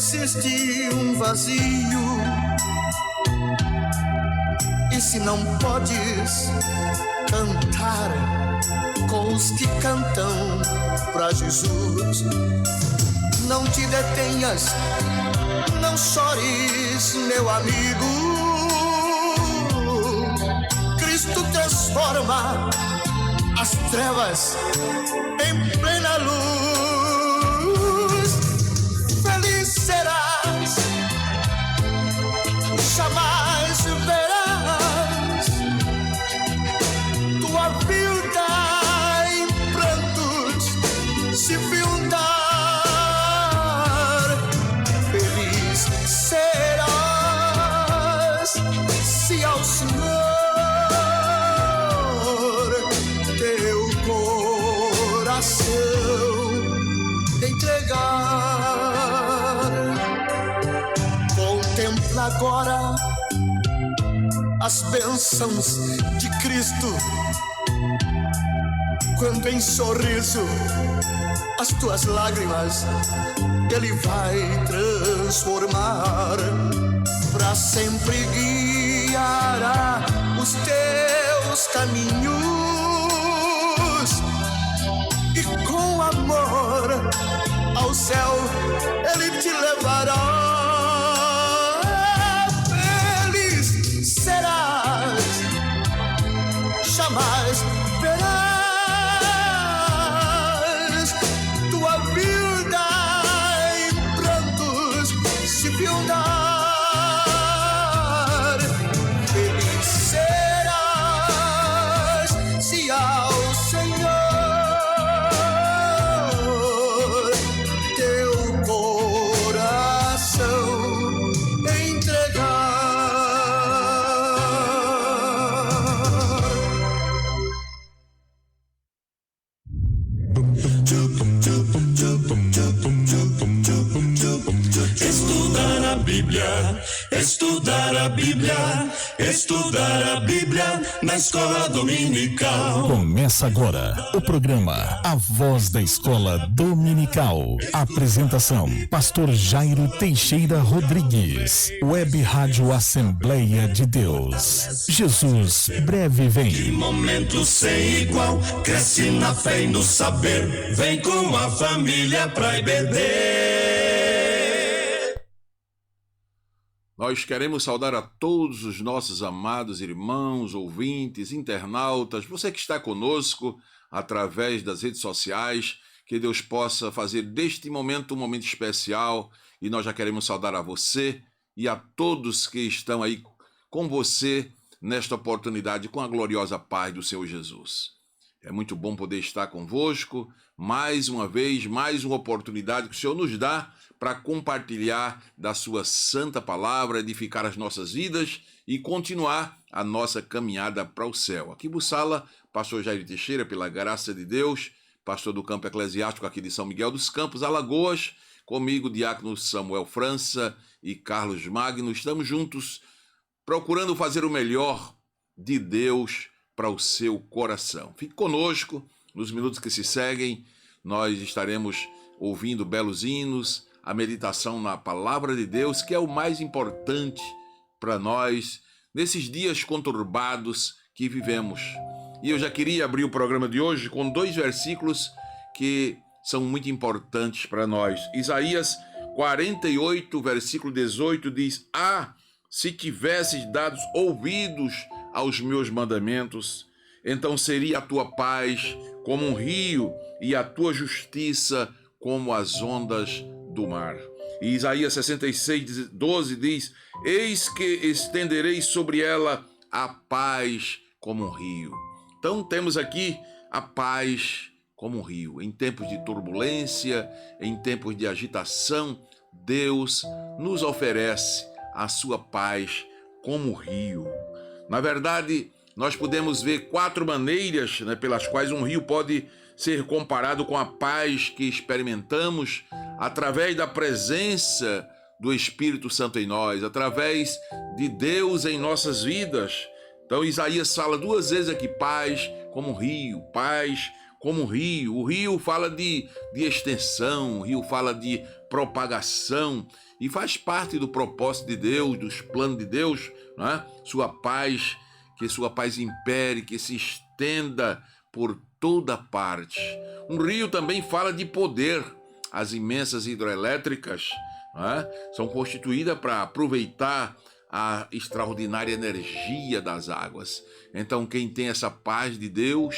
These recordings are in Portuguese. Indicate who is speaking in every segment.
Speaker 1: existe um vazio. E se não podes cantar com os que cantam pra Jesus, não te detenhas, não chores, meu amigo. Cristo transforma as trevas em plena luz. Feliz serás, jamais verás tua vida em prantos se findar. Feliz serás se ao Senhor teu coração entregar. Contempla agora as bênçãos de Cristo, quando em sorriso as tuas lágrimas Ele vai transformar. Pra sempre guiará os teus caminhos e com amor ao céu Ele te levará. Jamais verás tua vida em prantos se findar. Feliz serás se ao Senhor teu coração entregar.
Speaker 2: Estudar a Bíblia, estudar a Bíblia, estudar a Bíblia na escola dominical.
Speaker 3: Começa agora o programa A Voz da Escola Dominical. Apresentação: Pastor Jairo Teixeira Rodrigues. Web Rádio Assembleia de Deus. Jesus breve vem.
Speaker 2: Que momento sem igual, cresce na fé e no saber. Vem com a família pra IBD.
Speaker 4: Nós queremos saudar a todos os nossos amados irmãos, ouvintes, internautas, você que está conosco através das redes sociais, que Deus possa fazer deste momento um momento especial, e nós já queremos saudar a você e a todos que estão aí com você nesta oportunidade, com a gloriosa paz do Senhor Jesus. É muito bom poder estar convosco, mais uma vez, mais uma oportunidade que o Senhor nos dá para compartilhar da sua santa palavra, edificar as nossas vidas e continuar a nossa caminhada para o céu. Aqui Bussala, pastor Jair Teixeira, pela graça de Deus, pastor do campo eclesiástico aqui de São Miguel dos Campos, Alagoas, comigo, diácono Samuel França e Carlos Magno, estamos juntos procurando fazer o melhor de Deus para o seu coração. Fique conosco, nos minutos que se seguem, nós estaremos ouvindo belos hinos, a meditação na palavra de Deus, que é o mais importante para nós nesses dias conturbados que vivemos. E eu já queria abrir o programa de hoje com 2 versículos que são muito importantes para nós. Isaías 48, versículo 18 diz: Ah, se tivesses dado ouvidos aos meus mandamentos, então seria a tua paz como um rio e a tua justiça como as ondas do mar. E Isaías 66, 12 diz: Eis que estenderei sobre ela a paz como um rio. Então temos aqui a paz como um rio. Em tempos de turbulência, em tempos de agitação, Deus nos oferece a sua paz como um rio. Na verdade, nós podemos ver 4 maneiras, pelas quais um rio pode ser comparado com a paz que experimentamos através da presença do Espírito Santo em nós, através de Deus em nossas vidas. Então Isaías fala 2 vezes aqui, paz como um rio, paz como um rio. O rio fala de extensão, o rio fala de propagação, e faz parte do propósito de Deus, dos planos de Deus, não é? Sua paz, que sua paz impere, que se estenda por toda parte. Um rio também fala de poder. As imensas hidrelétricas, não é? São constituídas para aproveitar a extraordinária energia das águas. Então, quem tem essa paz de Deus,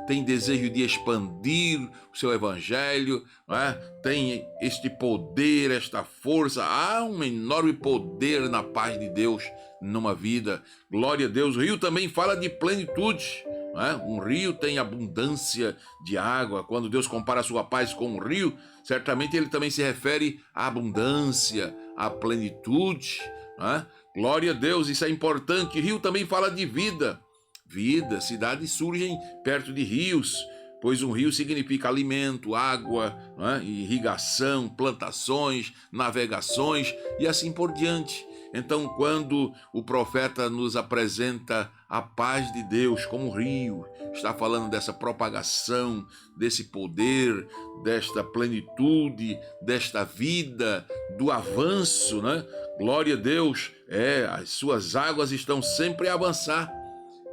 Speaker 4: tem desejo de expandir o seu evangelho, não é? Tem este poder, esta força. Há um enorme poder na paz de Deus numa vida. Glória a Deus. O rio também fala de plenitude. Não é? Um rio tem abundância de água. Quando Deus compara a sua paz com um rio, certamente ele também se refere à abundância, à plenitude. Não é? Glória a Deus, isso é importante. Rio também fala de vida. Vida, cidades surgem perto de rios, pois um rio significa alimento, água, não é? Irrigação, plantações, navegações e assim por diante. Então, quando o profeta nos apresenta a paz de Deus como rio, está falando dessa propagação, desse poder, desta plenitude, desta vida, do avanço, né? Glória a Deus, as suas águas estão sempre a avançar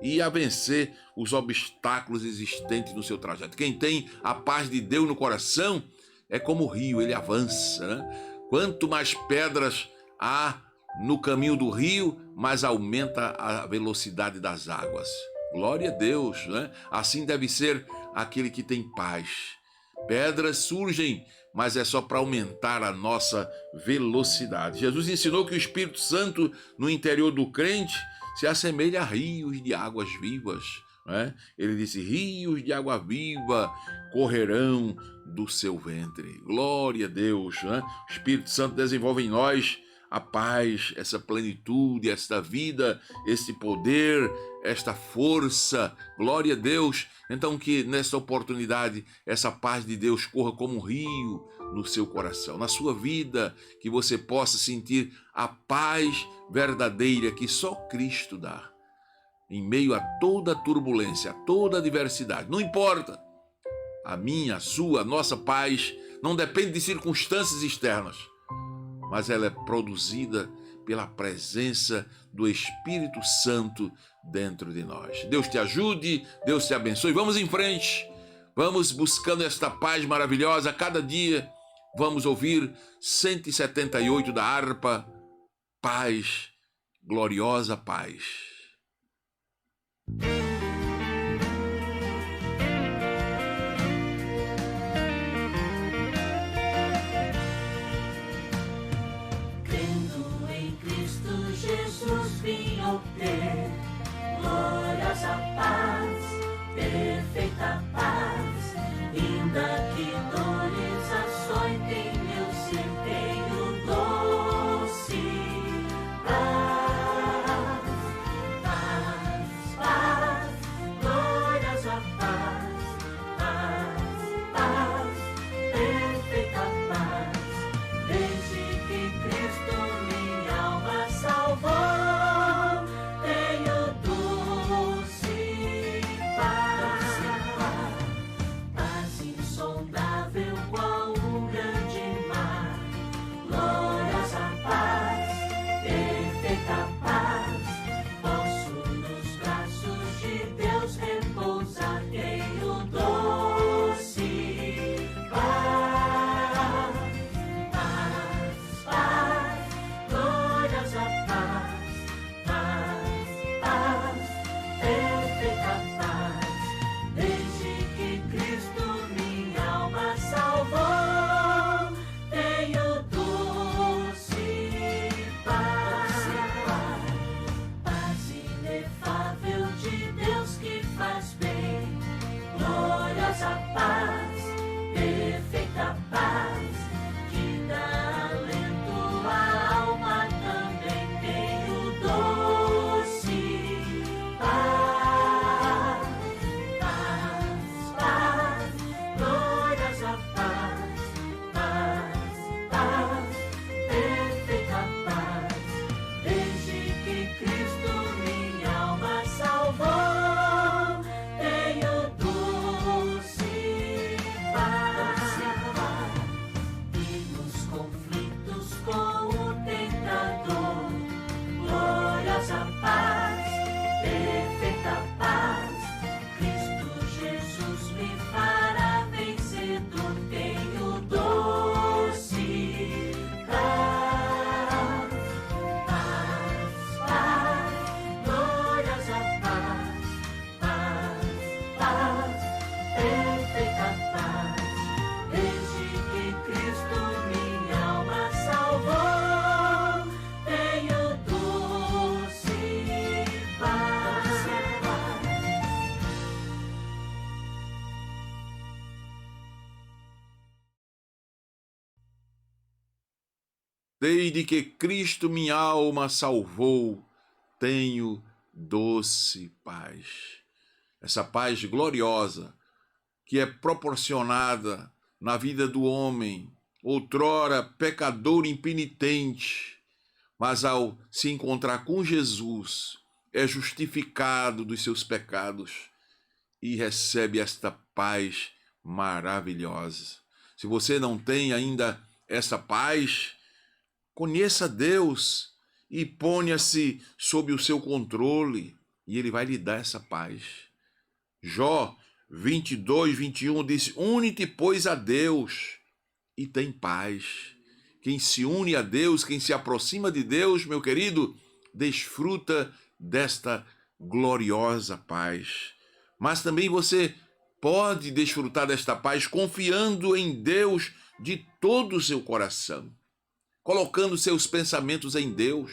Speaker 4: e a vencer os obstáculos existentes no seu trajeto. Quem tem a paz de Deus no coração é como o rio, ele avança, né? Quanto mais pedras há no caminho do rio, mais aumenta a velocidade das águas. Glória a Deus, né? Assim deve ser aquele que tem paz. Pedras surgem, mas é só para aumentar a nossa velocidade. Jesus ensinou que o Espírito Santo no interior do crente se assemelha a rios de águas vivas, né? Ele disse, rios de água viva correrão do seu ventre. Glória a Deus, né? O Espírito Santo desenvolve em nós a paz, essa plenitude, esta vida, esse poder, esta força. Glória a Deus. Então que nesta oportunidade essa paz de Deus corra como um rio no seu coração, na sua vida, que você possa sentir a paz verdadeira que só Cristo dá. Em meio a toda turbulência, a toda adversidade, não importa. A minha, a sua, a nossa paz não depende de circunstâncias externas, mas ela é produzida pela presença do Espírito Santo dentro de nós. Deus te ajude, Deus te abençoe. Vamos em frente, vamos buscando esta paz maravilhosa a cada dia. Vamos ouvir 178 da harpa, paz, gloriosa paz.
Speaker 5: Gloriosa paz, perfeita paz, ainda que dores açoitem meu ser, tenho doce paz, paz, paz.
Speaker 4: Desde que Cristo minha alma salvou, tenho doce paz. Essa paz gloriosa que é proporcionada na vida do homem, outrora pecador impenitente, mas ao se encontrar com Jesus, é justificado dos seus pecados e recebe esta paz maravilhosa. Se você não tem ainda essa paz, conheça Deus e ponha-se sob o seu controle e Ele vai lhe dar essa paz. Jó 22, 21 diz: une-te, pois, a Deus e tem paz. Quem se une a Deus, quem se aproxima de Deus, meu querido, desfruta desta gloriosa paz. Mas também você pode desfrutar desta paz confiando em Deus de todo o seu coração, colocando seus pensamentos em Deus.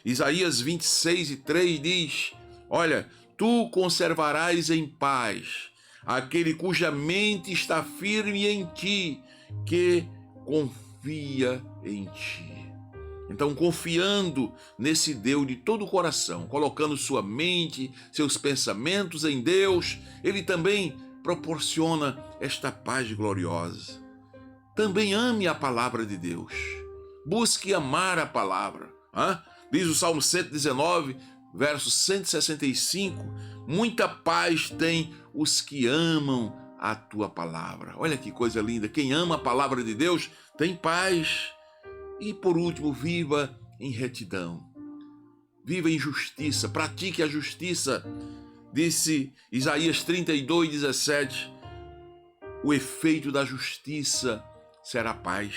Speaker 4: Isaías 26 e 3 diz: olha, tu conservarás em paz aquele cuja mente está firme em ti, que confia em ti. Então, confiando nesse Deus de todo o coração, colocando sua mente, seus pensamentos em Deus, Ele também proporciona esta paz gloriosa. Também ame a palavra de Deus. Busque amar a palavra. Diz o Salmo 119, verso 165, muita paz tem os que amam a tua palavra. Olha que coisa linda. Quem ama a palavra de Deus tem paz. E por último, viva em retidão. Viva em justiça. Pratique a justiça. Disse Isaías 32, 17. O efeito da justiça será paz.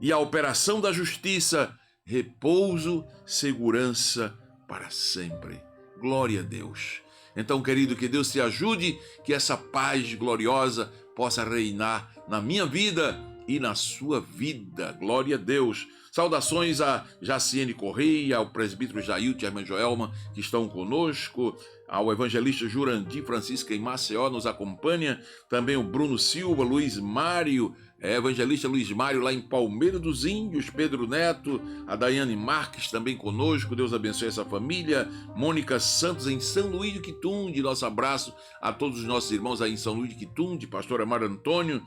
Speaker 4: E a operação da justiça, repouso, segurança para sempre. Glória a Deus. Então, querido, que Deus te ajude, que essa paz gloriosa possa reinar na minha vida e na sua vida. Glória a Deus. Saudações a Jaciene Correia, ao presbítero Jailton e a irmã Joelma, que estão conosco, ao evangelista Jurandir Francisco em Maceió, nos acompanha, também o Bruno Silva, Luiz Mário, evangelista Luiz Mário lá em Palmeira dos Índios, Pedro Neto, a Daiane Marques também conosco, Deus abençoe essa família, Mônica Santos em São Luís de Quitunde, nosso abraço a todos os nossos irmãos aí em São Luís de Quitunde, pastor Amaro Antônio,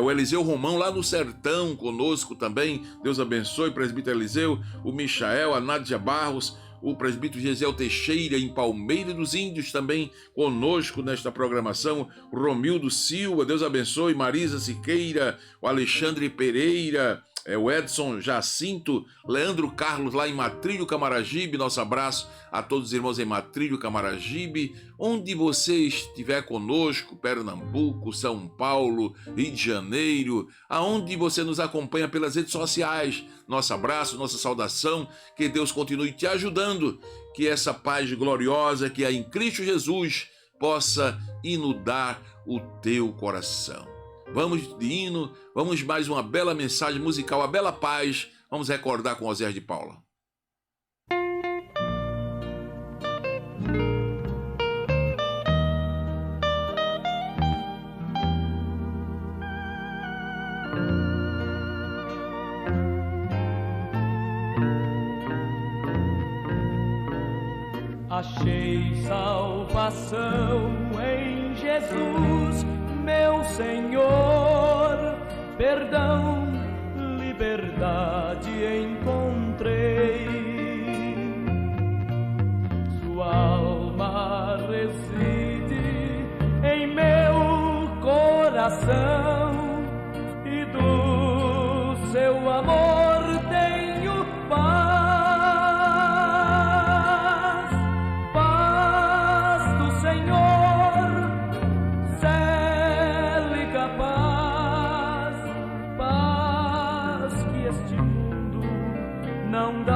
Speaker 4: o Eliseu Romão lá no Sertão conosco também, Deus abençoe, presbítero Eliseu, o Michael, a Nádia Barros, o presbítero Gesiel Teixeira em Palmeira dos Índios também conosco nesta programação, o Romildo Silva, Deus abençoe, Marisa Siqueira, o Alexandre Pereira, o Edson Jacinto, Leandro Carlos lá em Matrilho Camaragibe, nosso abraço a todos os irmãos em Matrilho Camaragibe, onde você estiver conosco, Pernambuco, São Paulo, Rio de Janeiro, aonde você nos acompanha pelas redes sociais, nosso abraço, nossa saudação, que Deus continue te ajudando, que essa paz gloriosa que há em Cristo Jesus possa inundar o teu coração. Vamos de hino, vamos mais uma bela mensagem musical, a Bela Paz, vamos recordar com Oséias de Paula.
Speaker 6: Achei salvação em Jesus, meu Senhor, perdão, liberdade encontrei. Sua alma reside em meu coração e do seu amor tenho paz. Paz do Senhor, célica paz, paz que este mundo não dá.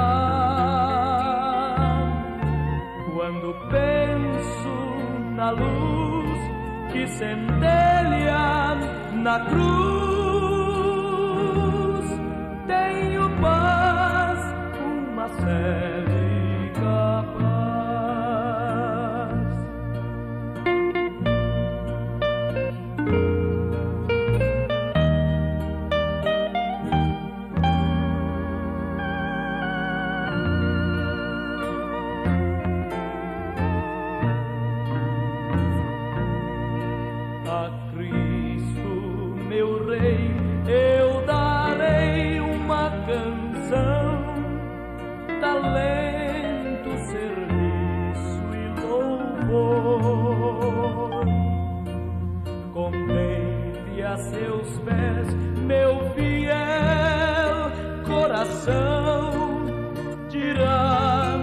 Speaker 6: Quando penso na luz que centelha na cruz, tenho paz, uma célica paz. canção, talento, serviço e louvor. Contemple a seus pés, meu fiel coração, dirá: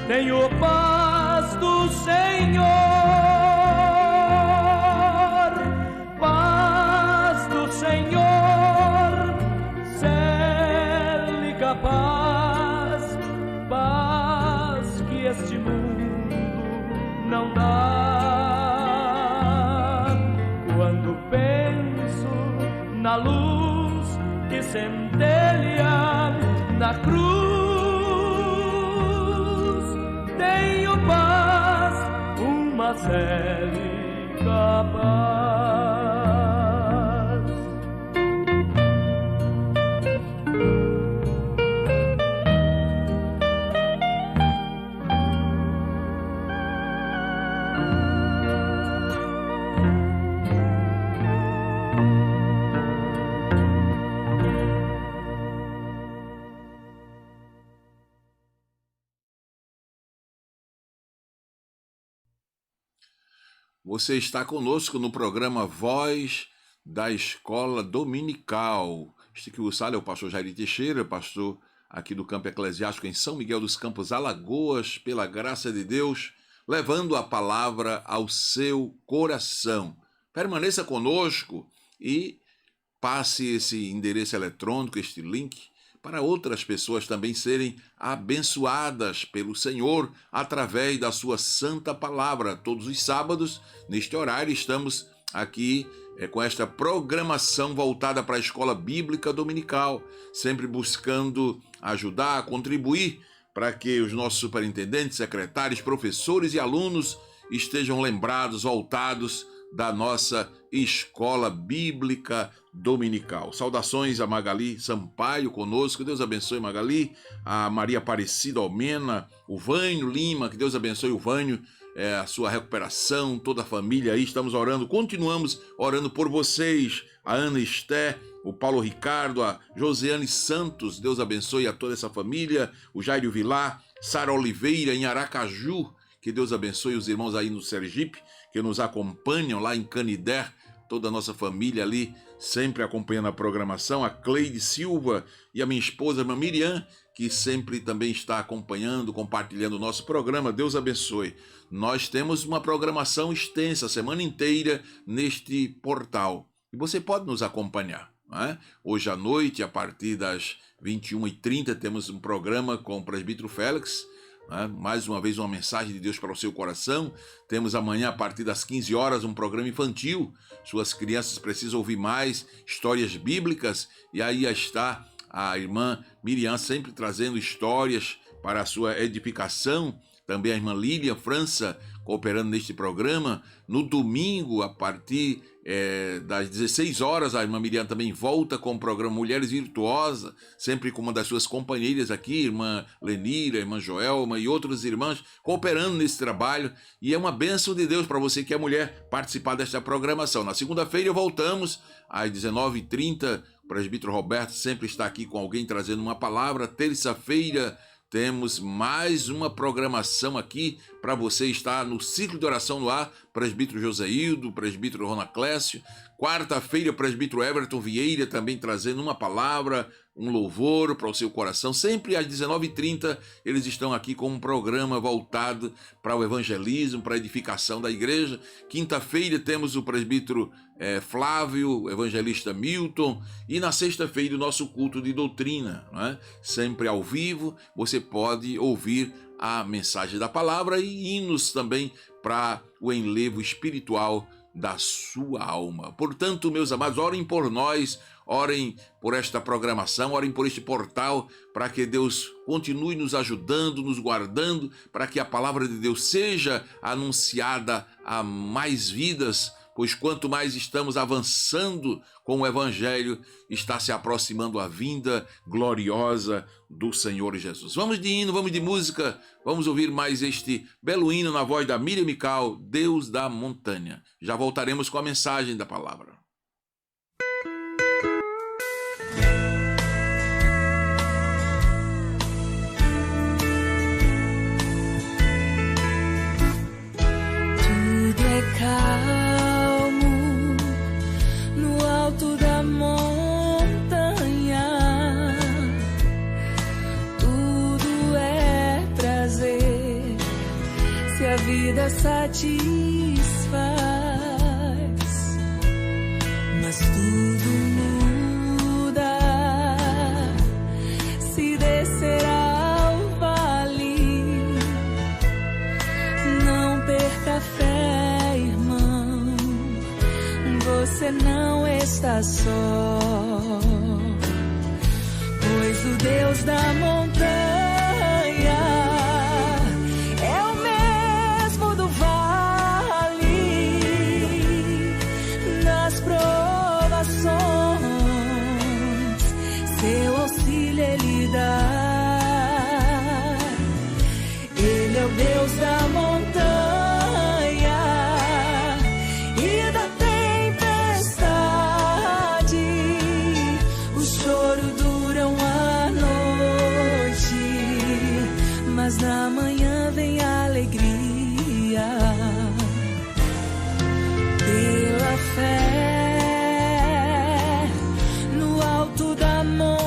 Speaker 6: tenho paz do Senhor, paz do Senhor, cele capaz, paz que este mundo não dá. Quando penso na luz que centelha na cruz, tenho paz, uma célica paz.
Speaker 4: Você está conosco no programa Voz da Escola Dominical. Este que vos fala é o pastor Jair Teixeira, pastor aqui do Campo Eclesiástico em São Miguel dos Campos, Alagoas, pela graça de Deus, levando a palavra ao seu coração. Permaneça conosco e passe esse endereço eletrônico, este link, para outras pessoas também serem abençoadas pelo Senhor através da sua santa palavra. Todos os sábados, neste horário, estamos aqui com esta programação voltada para a Escola Bíblica Dominical, sempre buscando ajudar, contribuir para que os nossos superintendentes, secretários, professores e alunos estejam lembrados, voltados da nossa Escola Bíblica Dominical. Saudações a Magali Sampaio conosco, Deus abençoe Magali, a Maria Aparecida Almena, o Vânio Lima, que Deus abençoe o Vânio, a sua recuperação, toda a família aí, estamos orando, continuamos orando por vocês, a Ana Esté, o Paulo Ricardo, a Josiane Santos, Deus abençoe a toda essa família, o Jairo Vilar, Sara Oliveira em Aracaju, que Deus abençoe os irmãos aí no Sergipe, que nos acompanham lá em Canidé, toda a nossa família ali, sempre acompanhando a programação, a Cleide Silva e a minha esposa, a irmã Miriam, que sempre também está acompanhando, compartilhando o nosso programa. Deus abençoe. Nós temos uma programação extensa, a semana inteira, neste portal. E você pode nos acompanhar, não é? Hoje à noite, a partir das 21h30, temos um programa com o presbítero Félix, mais uma vez uma mensagem de Deus para o seu coração. Temos amanhã a partir das 15 horas um programa infantil. Suas crianças precisam ouvir mais histórias bíblicas e aí está a irmã Miriam sempre trazendo histórias para a sua edificação. Também a irmã Lília França cooperando neste programa. No domingo, a partir das 16 horas, a irmã Miriam também volta com o programa Mulheres Virtuosas, sempre com uma das suas companheiras aqui, irmã Lenira, irmã Joelma e outros irmãos cooperando nesse trabalho. E é uma bênção de Deus para você que é mulher participar desta programação. Na segunda-feira voltamos às 19h30. O presbítero Roberto sempre está aqui com alguém trazendo uma palavra. Terça-feira temos mais uma programação aqui para você estar no ciclo de oração no ar, presbítero Joseildo, presbítero Rona Clécio. Quarta-feira, presbítero Everton Vieira também trazendo uma palavra, um louvor para o seu coração. Sempre às 19h30 eles estão aqui com um programa voltado para o evangelismo, para a edificação da igreja. Quinta-feira temos o presbítero Flávio, o evangelista Milton, e na sexta-feira o nosso culto de doutrina, não é? Sempre ao vivo, você pode ouvir a mensagem da palavra e hinos também para o enlevo espiritual da sua alma. Portanto, meus amados, orem por nós, orem por esta programação, orem por este portal, para que Deus continue nos ajudando, nos guardando, para que a palavra de Deus seja anunciada a mais vidas, pois quanto mais estamos avançando com o Evangelho, está se aproximando a vinda gloriosa do Senhor Jesus. Vamos de hino, vamos de música, vamos ouvir mais este belo hino na voz da Miriam Mical, Deus da Montanha. Já voltaremos com a mensagem da palavra.
Speaker 7: vida satisfaz, mas tudo muda se descer ao vale. Não perca a fé, irmão, você não está só, pois o Deus da montanha Ele é o Deus da montanha e da tempestade. O choro dura uma noite, mas na manhã vem a alegria. Pela fé no alto da montanha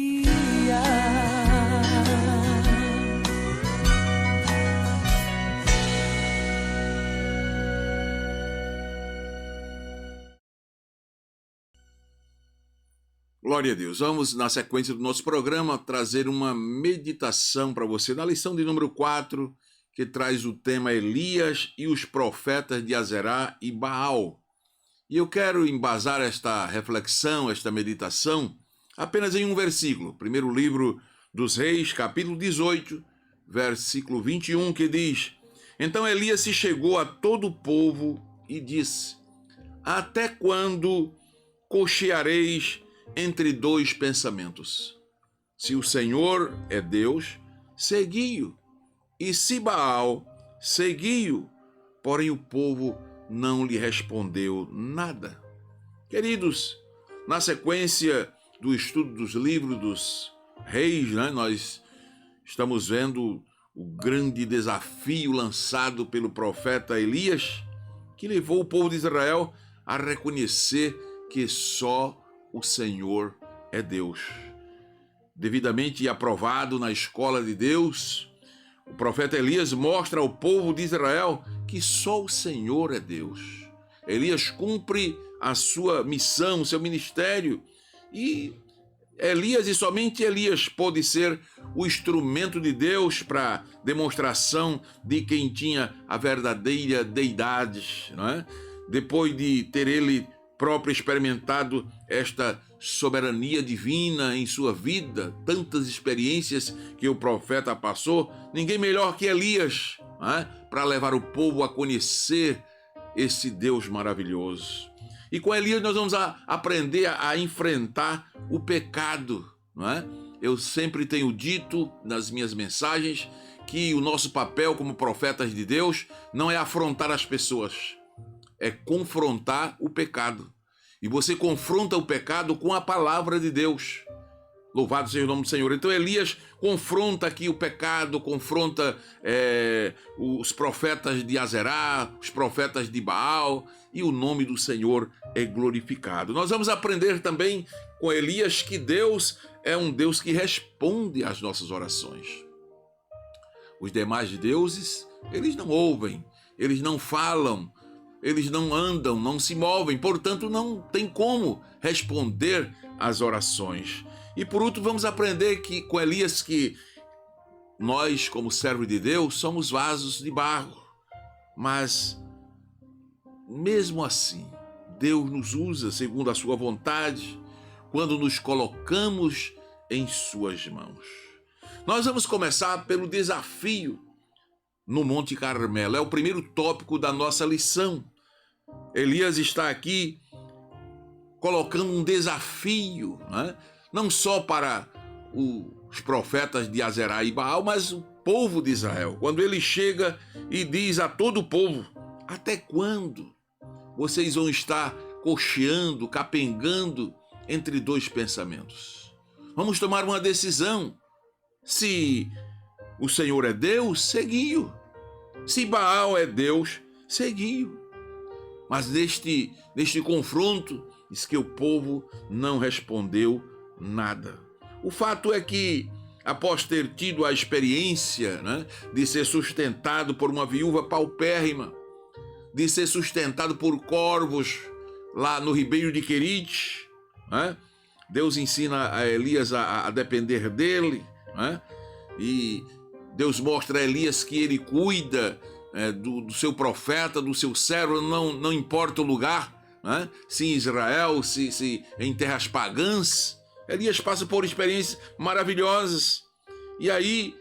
Speaker 7: mas na manhã vem a alegria.
Speaker 4: Glória a Deus. Vamos, na sequência do nosso programa, trazer uma meditação para você na lição de número 4, que traz o tema Elias e os profetas de Azerá e Baal. E eu quero embasar esta reflexão, esta meditação, apenas em um versículo. Primeiro livro dos Reis, capítulo 18, versículo 21, que diz: Então Elias se chegou a todo o povo e disse: Até quando cocheareis entre dois pensamentos? Se o Senhor é Deus, segui-o. E se Baal, segui-o. Porém o povo não lhe respondeu nada. Queridos, na sequência do estudo dos livros dos reis, nós estamos vendo o grande desafio lançado pelo profeta Elias que levou o povo de Israel a reconhecer que só o Senhor é Deus. Devidamente aprovado na escola de Deus, o profeta Elias mostra ao povo de Israel que só o Senhor é Deus. Elias cumpre a sua missão, o seu ministério, e Elias e somente Elias pôde ser o instrumento de Deus para demonstração de quem tinha a verdadeira deidade, não é? Depois de ter ele próprio experimentado esta soberania divina em sua vida, tantas experiências que o profeta passou, ninguém melhor que Elias, não é? Para levar o povo a conhecer esse Deus maravilhoso. E com Elias nós vamos aprender a enfrentar o pecado, não é? Eu sempre tenho dito nas minhas mensagens que o nosso papel como profetas de Deus não é afrontar as pessoas, é confrontar o pecado. E você confronta o pecado com a palavra de Deus. Louvado seja o nome do Senhor. Então Elias confronta aqui o pecado, confronta os profetas de Azerá, os profetas de Baal, e o nome do Senhor é glorificado. Nós vamos aprender também com Elias que Deus é um Deus que responde às nossas orações. Os demais deuses, eles não ouvem, eles não falam, eles não andam, não se movem, portanto não tem como responder às orações. E por último vamos aprender com Elias que nós, como servos de Deus, somos vasos de barro, mas mesmo assim Deus nos usa segundo a sua vontade quando nos colocamos em suas mãos. Nós vamos começar pelo desafio no Monte Carmelo. É o primeiro tópico da nossa lição. Elias está aqui colocando um desafio, né? Não só para os profetas de Azerá e Baal, mas o povo de Israel. Quando ele chega e diz a todo o povo: até quando vocês vão estar cocheando, capengando entre dois pensamentos? Vamos tomar uma decisão. Se o Senhor é Deus, segui-o. Se Baal é Deus, segui-o. Mas neste confronto, diz que o povo não respondeu nada. O fato é que, após ter tido a experiência, né, de ser sustentado por uma viúva paupérrima, de ser sustentado por corvos lá no ribeiro de Querite, né, Deus ensina a Elias a depender dele, né, e Deus mostra a Elias que ele cuida do seu profeta, do seu servo, não importa o lugar, né, se em Israel, se em terras pagãs. Elias passa por experiências maravilhosas. E aí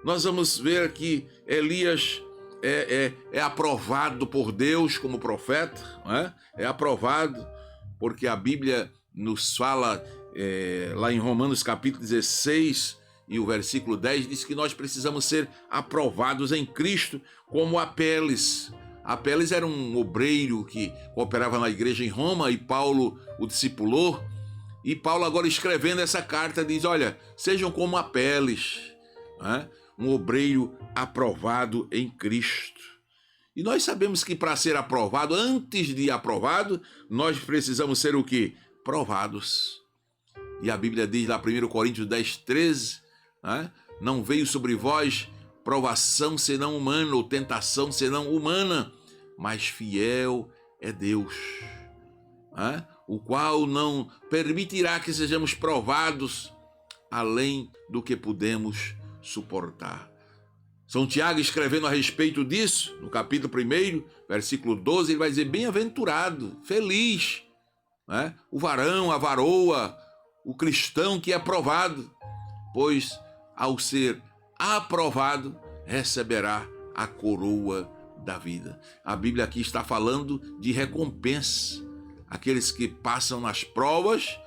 Speaker 4: nós vamos ver que Elias é aprovado por Deus como profeta, né? É aprovado porque a Bíblia nos fala lá em Romanos capítulo 16 e o versículo 10 diz que nós precisamos ser aprovados em Cristo como Apeles. Apeles era um obreiro que operava na igreja em Roma e Paulo o discipulou. E Paulo agora escrevendo essa carta diz: olha, sejam como Apeles, né? Um obreiro aprovado em Cristo. E nós sabemos que para ser aprovado, antes de aprovado, nós precisamos ser o quê? Provados. E a Bíblia diz lá 1 Coríntios 10, 13, né? Não veio sobre vós provação senão humana, ou tentação senão humana, mas fiel é Deus, né? O qual não permitirá que sejamos provados além do que podemos suportar. São Tiago, escrevendo a respeito disso, no capítulo 1, versículo 12, ele vai dizer: bem-aventurado, feliz, né? O varão, a varoa, o cristão que é aprovado, pois ao ser aprovado, receberá a coroa da vida. A Bíblia aqui está falando de recompensa. Aqueles que passam nas provas,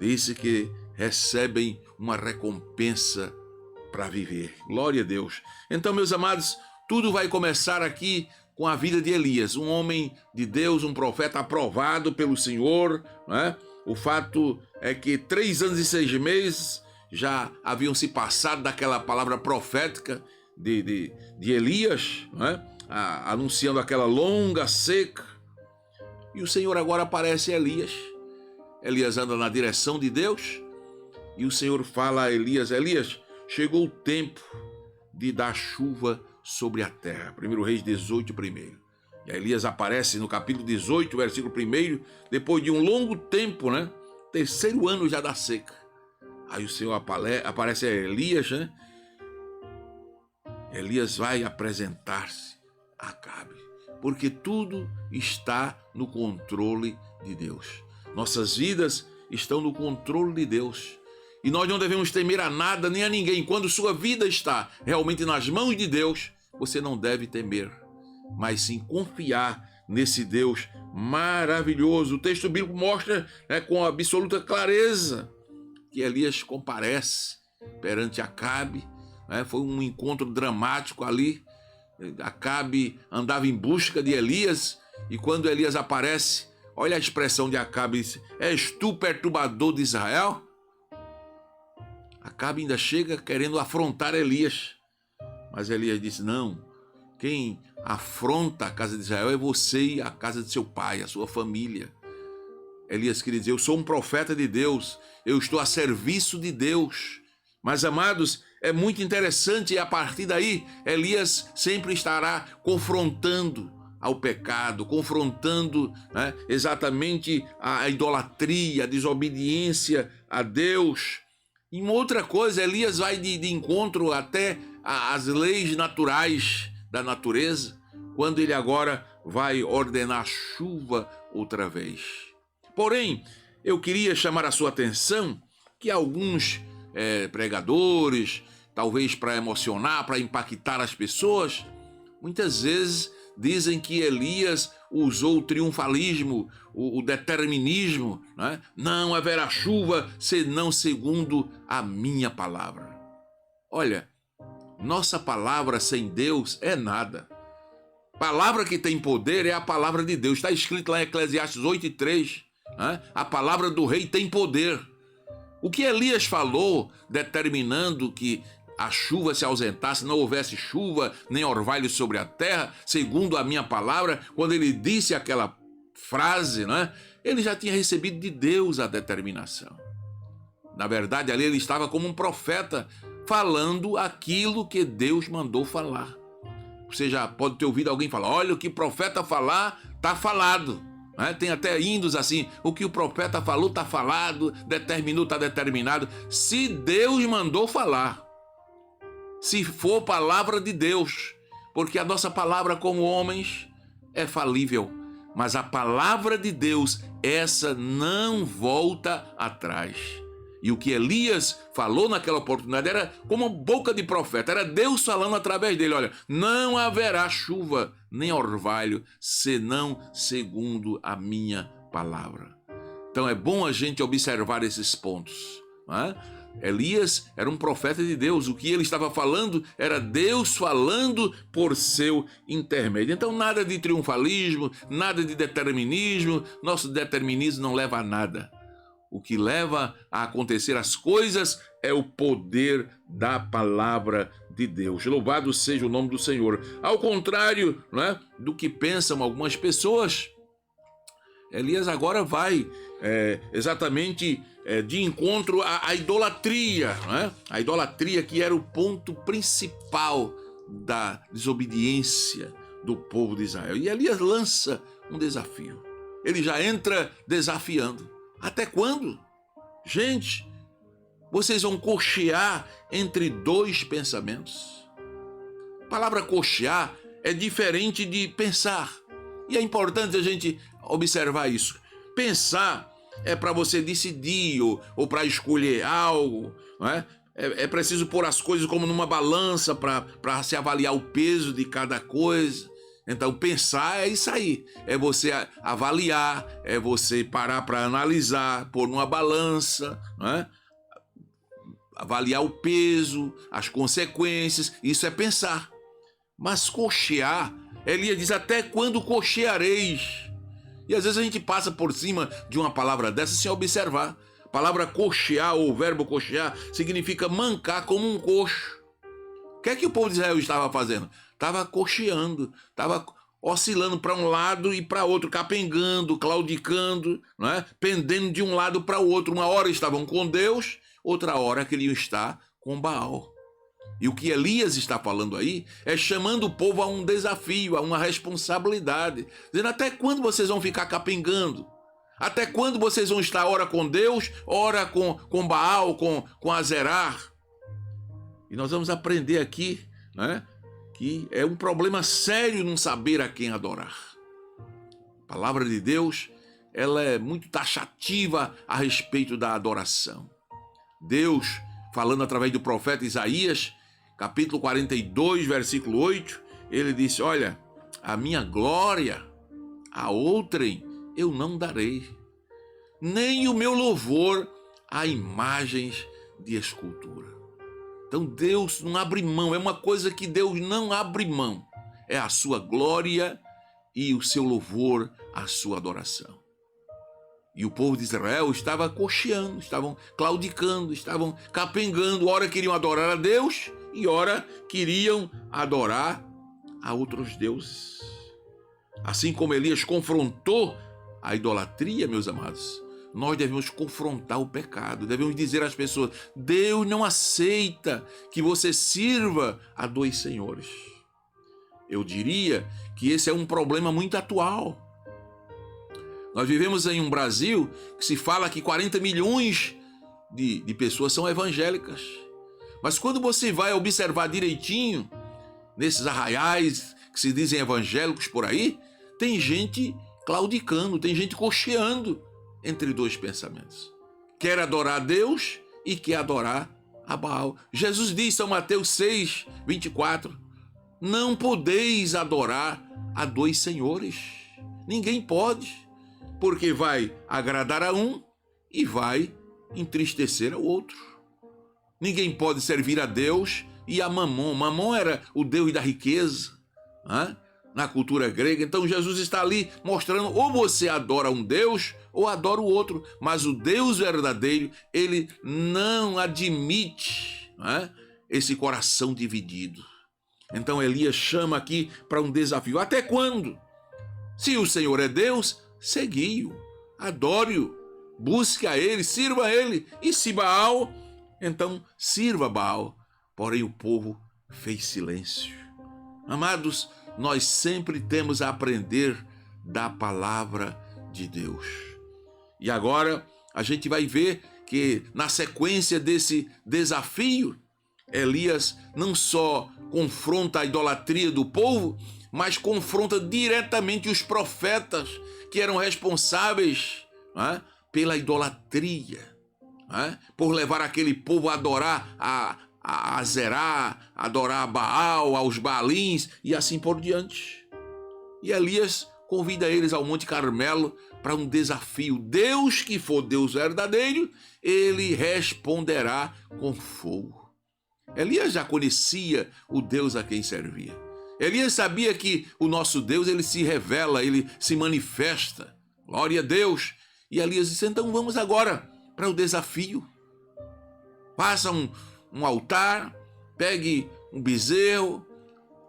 Speaker 4: disse que recebem uma recompensa para viver. Glória a Deus. Então, meus amados, tudo vai começar aqui com a vida de Elias, um homem de Deus, um profeta aprovado pelo Senhor, né? O fato é que 3 anos e 6 meses já haviam se passado daquela palavra profética de Elias, né? anunciando aquela longa seca. E o Senhor agora aparece a Elias. Elias anda na direção de Deus. E o Senhor fala a Elias: Elias, chegou o tempo de dar chuva sobre a terra. 1 Reis 18, primeiro. E Elias aparece no capítulo 18, versículo 1, depois de um longo tempo, né? Terceiro ano já da seca. Aí o Senhor aparece a Elias, né? Elias vai apresentar-se a Acabe, porque tudo está no controle de Deus. Nossas vidas estão no controle de Deus. E nós não devemos temer a nada nem a ninguém. Quando sua vida está realmente nas mãos de Deus, você não deve temer, mas sim confiar nesse Deus maravilhoso. O texto bíblico mostra, com absoluta clareza que Elias comparece perante Acabe. Foi um encontro dramático ali. Acabe andava em busca de Elias, e quando Elias aparece, olha a expressão de Acabe: és tu perturbador de Israel? Acabe ainda chega querendo afrontar Elias, mas Elias disse: não, quem afronta a casa de Israel é você e a casa de seu pai, a sua família. Elias queria dizer: eu sou um profeta de Deus, eu estou a serviço de Deus. Mas, amados, é muito interessante, e a partir daí Elias sempre estará confrontando ao pecado, confrontando, exatamente a idolatria, a desobediência a Deus. E uma outra coisa, Elias vai de encontro até às leis naturais da natureza, quando ele agora vai ordenar chuva outra vez. Porém, eu queria chamar a sua atenção que alguns pregadores, talvez para emocionar, para impactar as pessoas, muitas vezes dizem que Elias usou o triunfalismo, o determinismo, né? Não haverá chuva senão segundo a minha palavra. Olha, nossa palavra sem Deus é nada. Palavra que tem poder é a palavra de Deus. Está escrito lá em Eclesiastes 8:3, né? A palavra do rei tem poder. O que Elias falou, determinando que a chuva se ausentasse, não houvesse chuva nem orvalho sobre a terra, segundo a minha palavra, quando ele disse aquela frase, né, ele já tinha recebido de Deus a determinação. Na verdade, ali ele estava como um profeta, falando aquilo que Deus mandou falar. Você já pode ter ouvido alguém falar: olha, o que o profeta falar, está falado. Tem até hinos assim: o que o profeta falou está falado, determinou está determinado. Se Deus mandou falar, se for palavra de Deus, porque a nossa palavra como homens é falível, mas a palavra de Deus, essa não volta atrás. E o que Elias falou naquela oportunidade era como boca de profeta, era Deus falando através dele: olha, não haverá chuva nem orvalho, senão segundo a minha palavra. Então é bom a gente observar esses pontos, né? Elias era um profeta de Deus, o que ele estava falando era Deus falando por seu intermédio. Então nada de triunfalismo, nada de determinismo. Nosso determinismo não leva a nada. O que leva a acontecer as coisas é o poder da palavra de Deus. Louvado seja o nome do Senhor. Ao contrário, né, do que pensam algumas pessoas, Elias agora vai exatamente de encontro à idolatria, né? A idolatria que era o ponto principal da desobediência do povo de Israel. E Elias lança um desafio. Ele já entra desafiando. Até quando? Gente, vocês vão cochear entre dois pensamentos. A palavra cochear é diferente de pensar. E é importante a gente observar isso. Pensar é para você decidir ou para escolher algo, não é? É preciso pôr as coisas como numa balança para se avaliar o peso de cada coisa. Então, pensar é isso aí. É você avaliar, é você parar para analisar, pôr numa balança, não é? Avaliar o peso, as consequências. Isso é pensar. Mas cochear, Elias diz: até quando cocheareis? E às vezes a gente passa por cima de uma palavra dessa sem observar. A palavra cochear, ou o verbo cochear, significa mancar como um coxo. O que é que o povo de Israel estava fazendo? estava cocheando, estava oscilando para um lado e para outro, capengando, claudicando, não é? Pendendo de um lado para o outro. Uma hora estavam com Deus, outra hora queriam estar com Baal. E o que Elias está falando aí é chamando o povo a um desafio, a uma responsabilidade, dizendo: até quando vocês vão ficar capengando? Até quando vocês vão estar ora com Deus, ora com Baal, com Azerar? E nós vamos aprender aqui, né, que é um problema sério não saber a quem adorar. A palavra de Deus, ela é muito taxativa a respeito da adoração. Deus, falando através do profeta Isaías, capítulo 42, versículo 8, ele disse: olha, a minha glória a outrem eu não darei, nem o meu louvor a imagens de escultura. Então Deus não abre mão, é uma coisa que Deus não abre mão, é a sua glória e o seu louvor, a sua adoração. E o povo de Israel estava cocheando, estavam claudicando, estavam capengando, ora queriam adorar a Deus e ora queriam adorar a outros deuses. Assim como Elias confrontou a idolatria, meus amados, nós devemos confrontar o pecado, devemos dizer às pessoas: Deus não aceita que você sirva a dois senhores. Eu diria que esse é um problema muito atual. Nós vivemos em um Brasil que se fala que 40 milhões de pessoas são evangélicas. Mas quando você vai observar direitinho, nesses arraiais que se dizem evangélicos por aí, tem gente claudicando, tem gente cocheando entre dois pensamentos. Quer adorar a Deus e quer adorar a Baal. Jesus diz, São Mateus 6, 24, não podeis adorar a dois senhores. Ninguém pode, porque vai agradar a um e vai entristecer ao outro. Ninguém pode servir a Deus e a Mamon. Mamon era o deus da riqueza, né? Na cultura grega. Então Jesus está ali mostrando: ou você adora um Deus ou adora o outro, mas o Deus verdadeiro, ele não admite, né, esse coração dividido. Então Elias chama aqui para um desafio: até quando? Se o Senhor é Deus, segui-o, adore-o, busque a ele, sirva a ele. E se Baal, então sirva Baal. Porém o povo fez silêncio. Amados, nós sempre temos a aprender da palavra de Deus. E agora a gente vai ver que na sequência desse desafio, Elias não só confronta a idolatria do povo, mas confronta diretamente os profetas que eram responsáveis, né, pela idolatria, né, por levar aquele povo a adorar a Azerá, adorar a Baal, aos Baalins e assim por diante. E Elias convida eles ao Monte Carmelo para um desafio. Deus que for Deus verdadeiro, ele responderá com fogo. Elias já conhecia o Deus a quem servia. Elias sabia que o nosso Deus, ele se revela, ele se manifesta. Glória a Deus. E Elias disse: então vamos agora para o desafio. Faça um altar, pegue um bezerro,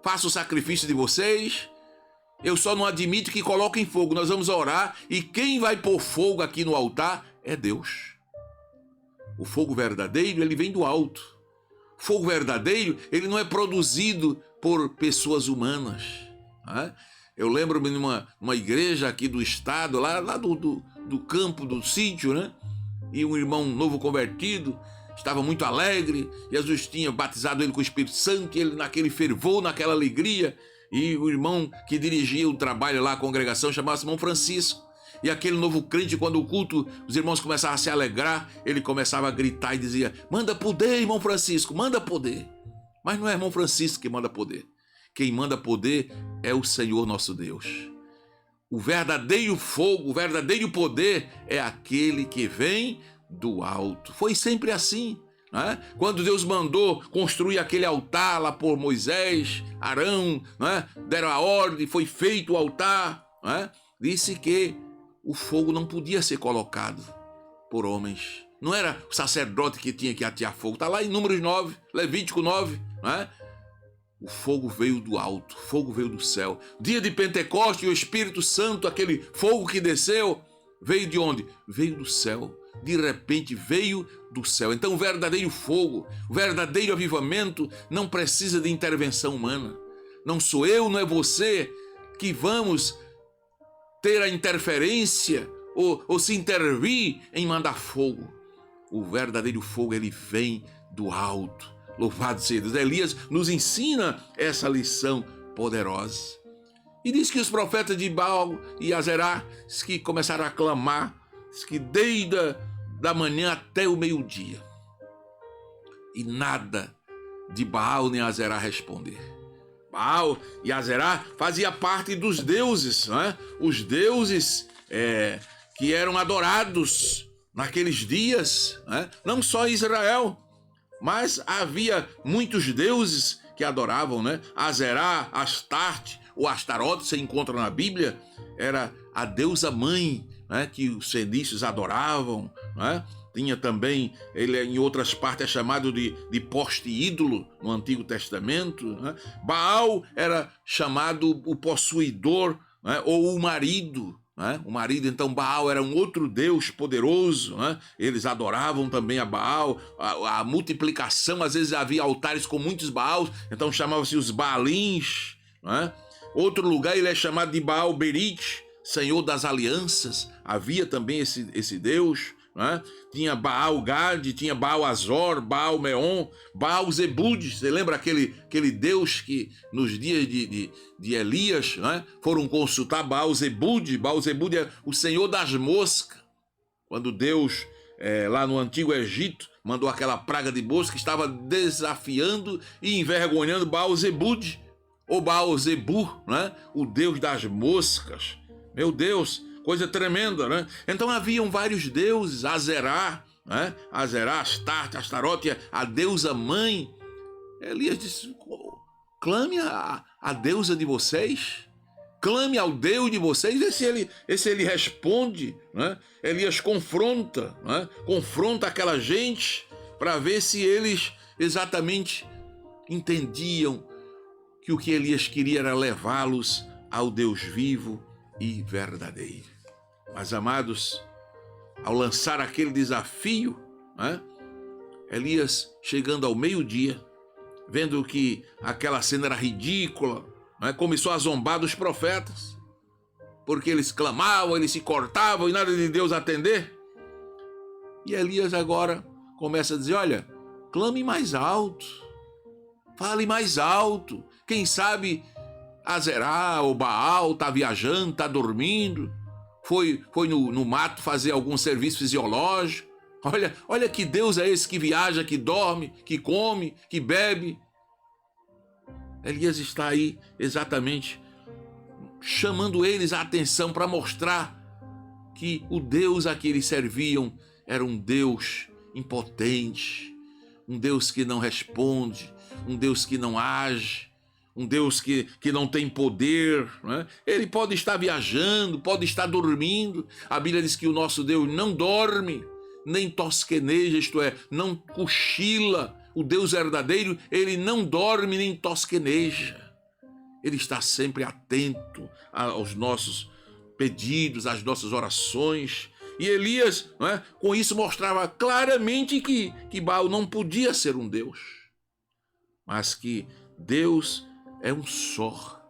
Speaker 4: faça o sacrifício de vocês. Eu só não admito que coloquem fogo. Nós vamos orar e quem vai pôr fogo aqui no altar é Deus. O fogo verdadeiro, ele vem do alto. O fogo verdadeiro, ele não é produzido por pessoas humanas. Né? Eu lembro-me de uma igreja aqui do estado, lá do campo, do sítio, né? E um irmão novo convertido estava muito alegre, Jesus tinha batizado ele com o Espírito Santo, e ele naquele fervor, naquela alegria, e o irmão que dirigia o trabalho lá, a congregação, chamava-se irmão Francisco, e aquele novo crente, quando o culto, os irmãos começavam a se alegrar, ele começava a gritar e dizia: manda poder, irmão Francisco, manda poder. Mas não é irmão Francisco que manda poder, quem manda poder é o Senhor nosso Deus. O verdadeiro fogo, o verdadeiro poder é aquele que vem do alto. Foi sempre assim, né? Quando Deus mandou construir aquele altar lá por Moisés, Arão, né? Deram a ordem, foi feito o altar, né? Disse que o fogo não podia ser colocado por homens. Não era o sacerdote que tinha que atear fogo. Está lá em Números 9, Levítico 9, né? O fogo veio do alto, o fogo veio do céu. Dia de Pentecostes, o Espírito Santo, aquele fogo que desceu, veio de onde? Veio do céu. De repente veio do céu. Então o verdadeiro fogo, o verdadeiro avivamento não precisa de intervenção humana. Não sou eu, não é você que vamos ter a interferência ou se intervir em mandar fogo. O verdadeiro fogo, ele vem do alto. Louvado seja Deus. Elias nos ensina essa lição poderosa. E diz que os profetas de Baal e Azerá que começaram a clamar, que desde da manhã até o meio-dia. E nada de Baal nem Azerá responder. Baal e Azerá fazia parte dos deuses, não é? Os deuses que eram adorados naqueles dias, não só Israel, mas havia muitos deuses que adoravam, né? Azerá, Astarte, ou Astarote, você encontra na Bíblia, era a deusa mãe, né? Que os fenícios adoravam, né? Tinha também, ele em outras partes é chamado de poste ídolo no Antigo Testamento, né? Baal era chamado o possuidor, né? Ou o marido, né? O marido, então Baal era um outro deus poderoso, né? Eles adoravam também a Baal, a multiplicação, às vezes havia altares com muitos Baals, então chamavam-se os Baalins, né? Outro lugar ele é chamado de Baal Berit, Senhor das Alianças, havia também esse deus, né? Tinha Baal Gad, tinha Baal Azor, Baal Meon, Baal Zebud. Você lembra aquele deus que nos dias de Elias, né? Foram consultar Baal Zebud? Baal Zebud é o senhor das moscas. Quando Deus, lá no Antigo Egito, mandou aquela praga de mosca, estava desafiando e envergonhando Baal Zebud, ou Baal Zebur, né? O deus das moscas. Meu Deus, coisa tremenda, né? Então haviam vários deuses, Azerá, né? Azerá, Astarte, Astarote, a deusa mãe. Elias disse, clame a deusa de vocês, clame ao Deus de vocês, esse ele responde, né? Elias confronta, né? Confronta aquela gente para ver se eles exatamente entendiam que o que Elias queria era levá-los ao Deus vivo e verdadeiro. Mas, amados, ao lançar aquele desafio, né, Elias, chegando ao meio-dia, vendo que aquela cena era ridícula, né, começou a zombar dos profetas, porque eles clamavam, eles se cortavam e nada de Deus atender. E Elias agora começa a dizer, olha, clame mais alto, fale mais alto, quem sabe Azerá ou Baal está viajando, está dormindo, foi no mato fazer algum serviço fisiológico. Olha que Deus é esse que viaja, que dorme, que come, que bebe. Elias está aí exatamente chamando eles a atenção para mostrar que o Deus a que eles serviam era um Deus impotente, um Deus que não responde, um Deus que não age, um Deus que não tem poder, né? Ele pode estar viajando, pode estar dormindo. A Bíblia diz que o nosso Deus não dorme, nem tosqueneja, isto é, não cochila. O Deus verdadeiro, ele não dorme nem tosqueneja. Ele está sempre atento aos nossos pedidos, às nossas orações. E Elias, né, com isso mostrava claramente que Baal não podia ser um Deus, mas que Deus é um só.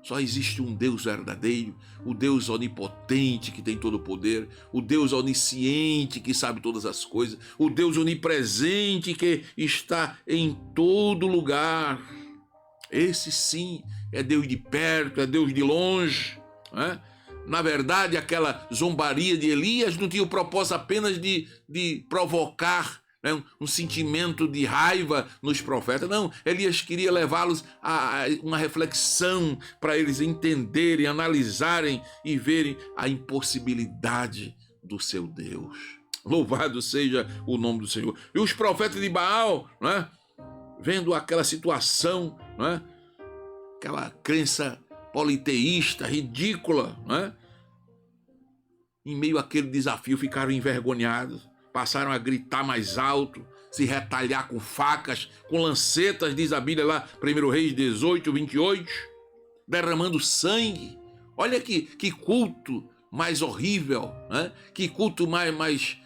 Speaker 4: Só existe um Deus verdadeiro, o Deus onipotente que tem todo o poder, o Deus onisciente que sabe todas as coisas, o Deus onipresente que está em todo lugar. Esse sim é Deus de perto, é Deus de longe, né? Na verdade, aquela zombaria de Elias não tinha o propósito apenas de provocar, né, um sentimento de raiva nos profetas. Não, Elias queria levá-los a uma reflexão para eles entenderem, analisarem e verem a impossibilidade do seu Deus. Louvado seja o nome do Senhor. E os profetas de Baal, né, vendo aquela situação, né, aquela crença politeísta, ridícula, né, em meio àquele desafio ficaram envergonhados, passaram a gritar mais alto, se retalhar com facas, com lancetas, diz a Bíblia lá, 1 Reis 18, 28, derramando sangue. Olha que culto mais horrível, né? Que culto mais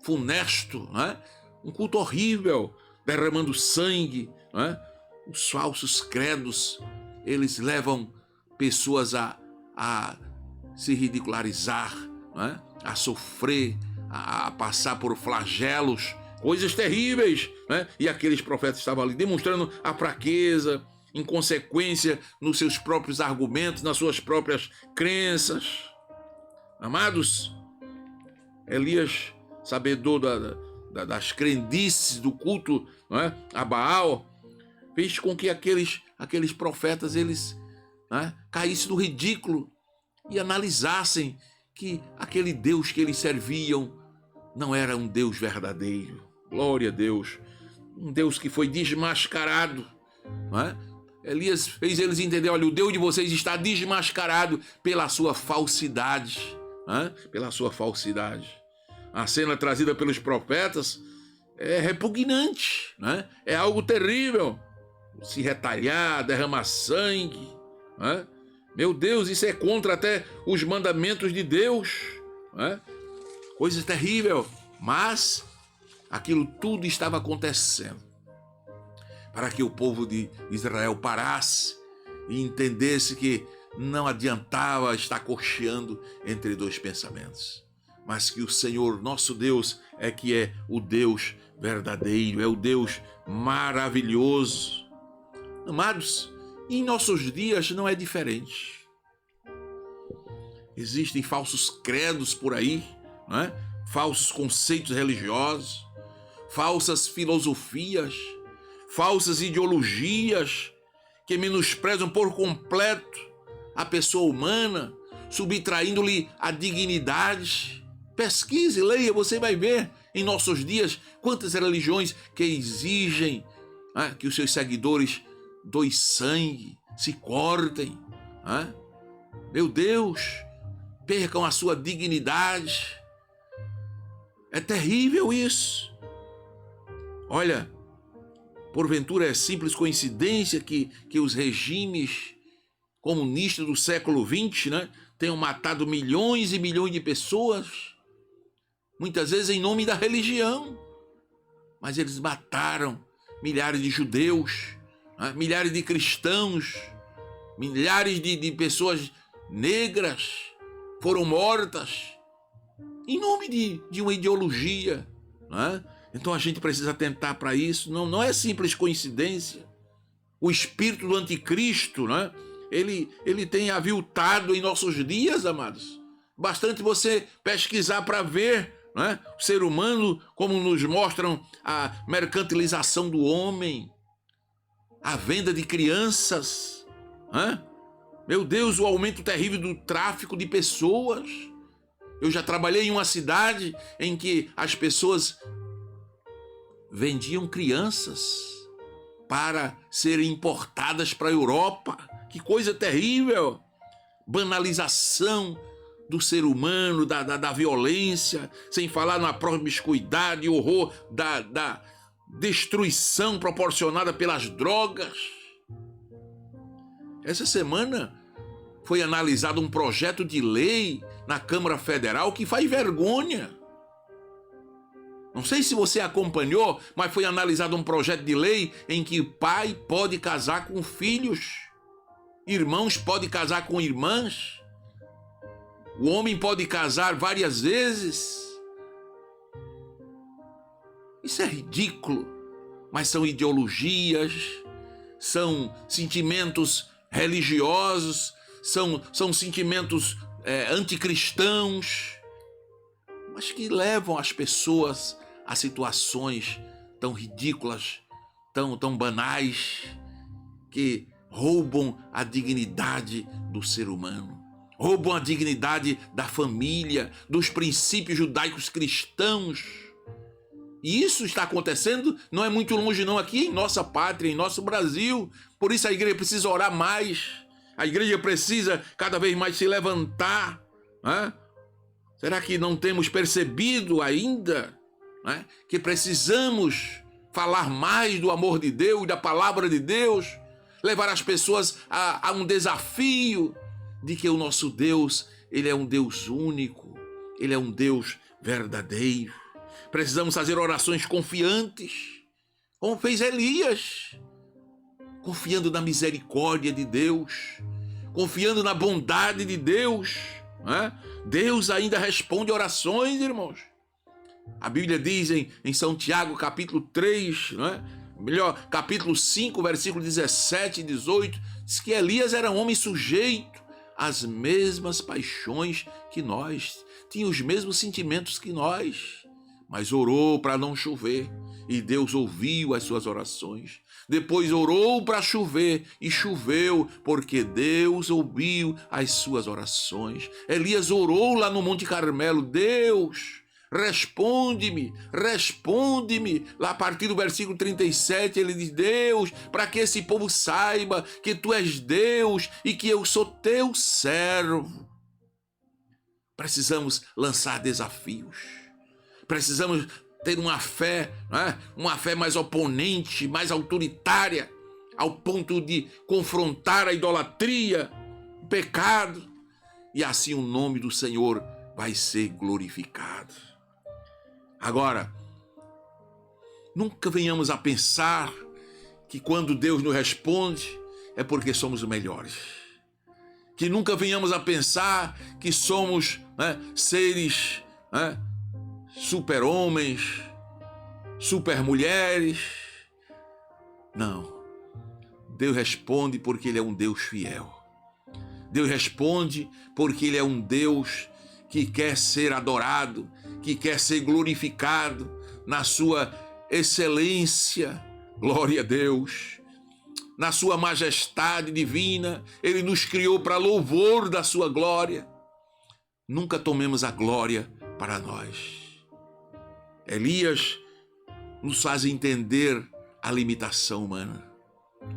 Speaker 4: funesto, né? Um culto horrível, derramando sangue, né? Os falsos credos, eles levam pessoas a se ridicularizar, né? A sofrer, a passar por flagelos, coisas terríveis, né? E aqueles profetas estavam ali demonstrando a fraqueza, inconsequência nos seus próprios argumentos, nas suas próprias crenças. Amados, Elias, sabedor das crendices do culto, não é, a Baal, fez com que aqueles profetas eles, né, caíssem no ridículo e analisassem que aquele Deus que eles serviam não era um Deus verdadeiro. Glória a Deus. Um Deus que foi desmascarado, não é? Elias fez eles entender, olha, o Deus de vocês está desmascarado pela sua falsidade, né? Pela sua falsidade. A cena trazida pelos profetas é repugnante, né? É algo terrível. Se retalhar, derramar sangue, né? Meu Deus, isso é contra até os mandamentos de Deus, né? Coisa terrível, mas aquilo tudo estava acontecendo para que o povo de Israel parasse e entendesse que não adiantava estar cocheando entre dois pensamentos, mas que o Senhor, nosso Deus, é que é o Deus verdadeiro, é o Deus maravilhoso. Amados, em nossos dias não é diferente. Existem falsos credos por aí, não é? Falsos conceitos religiosos, falsas filosofias, falsas ideologias que menosprezam por completo a pessoa humana, subtraindo-lhe a dignidade. Pesquise, leia, você vai ver em nossos dias quantas religiões que exigem, né, que os seus seguidores doem sangue, se cortem, né? Meu Deus, percam a sua dignidade. É terrível isso. Olha, porventura é simples coincidência que os regimes comunistas do século XX, né, tenham matado milhões e milhões de pessoas, muitas vezes em nome da religião, mas eles mataram milhares de judeus, né, milhares de cristãos, milhares de pessoas negras foram mortas em nome de uma ideologia, né? Então a gente precisa atentar para isso. Não é simples coincidência. O espírito do anticristo, né? Ele tem aviltado em nossos dias, amados. Bastante você pesquisar para ver, né, o ser humano, como nos mostram a mercantilização do homem, a venda de crianças, né? Meu Deus, o aumento terrível do tráfico de pessoas. Eu já trabalhei em uma cidade em que as pessoas vendiam crianças para serem importadas para a Europa. Que coisa terrível! Banalização do ser humano, da violência, sem falar na promiscuidade e horror da destruição proporcionada pelas drogas. Essa semana foi analisado um projeto de lei na Câmara Federal que faz vergonha. Não sei se você acompanhou, mas foi analisado um projeto de lei em que o pai pode casar com filhos, irmãos podem casar com irmãs, o homem pode casar várias vezes. Isso é ridículo, mas são ideologias, são sentimentos religiosos, são sentimentos anticristãos, mas que levam as pessoas a situações tão ridículas, tão banais, que roubam a dignidade do ser humano, roubam a dignidade da família, dos princípios judaicos cristãos. E isso está acontecendo, não é muito longe não, aqui em nossa pátria, em nosso Brasil. Por isso a igreja precisa orar mais, a igreja precisa cada vez mais se levantar, né? Será que não temos percebido ainda né? Que precisamos falar mais do amor de Deus, da palavra de Deus, levar as pessoas a um desafio de que o nosso Deus, ele é um Deus único, ele é um Deus verdadeiro. Precisamos fazer orações confiantes, como fez Elias, confiando na misericórdia de Deus, confiando na bondade de Deus, né? Deus ainda responde orações, irmãos. A Bíblia diz em São Tiago, capítulo 3, né? Melhor, capítulo 5, versículo 17 e 18, diz que Elias era um homem sujeito às mesmas paixões que nós, tinha os mesmos sentimentos que nós, mas orou para não chover e Deus ouviu as suas orações. Depois orou para chover e choveu, porque Deus ouviu as suas orações. Elias orou lá no Monte Carmelo: Deus, responde-me, responde-me. Lá a partir do versículo 37, ele diz: Deus, para que esse povo saiba que tu és Deus e que eu sou teu servo. Precisamos lançar desafios. Precisamos ter uma fé, né? Uma fé mais oponente, mais autoritária, ao ponto de confrontar a idolatria, o pecado, e assim o nome do Senhor vai ser glorificado. Agora, nunca venhamos a pensar que quando Deus nos responde é porque somos os melhores. Que nunca venhamos a pensar que somos, né, seres, né, super-homens, super-mulheres. Não. Deus responde porque Ele é um Deus fiel. Deus responde porque Ele é um Deus que quer ser adorado, que quer ser glorificado na sua excelência. Glória a Deus. Na sua majestade divina, Ele nos criou para louvor da sua glória. Nunca tomemos a glória para nós. Elias nos faz entender a limitação humana.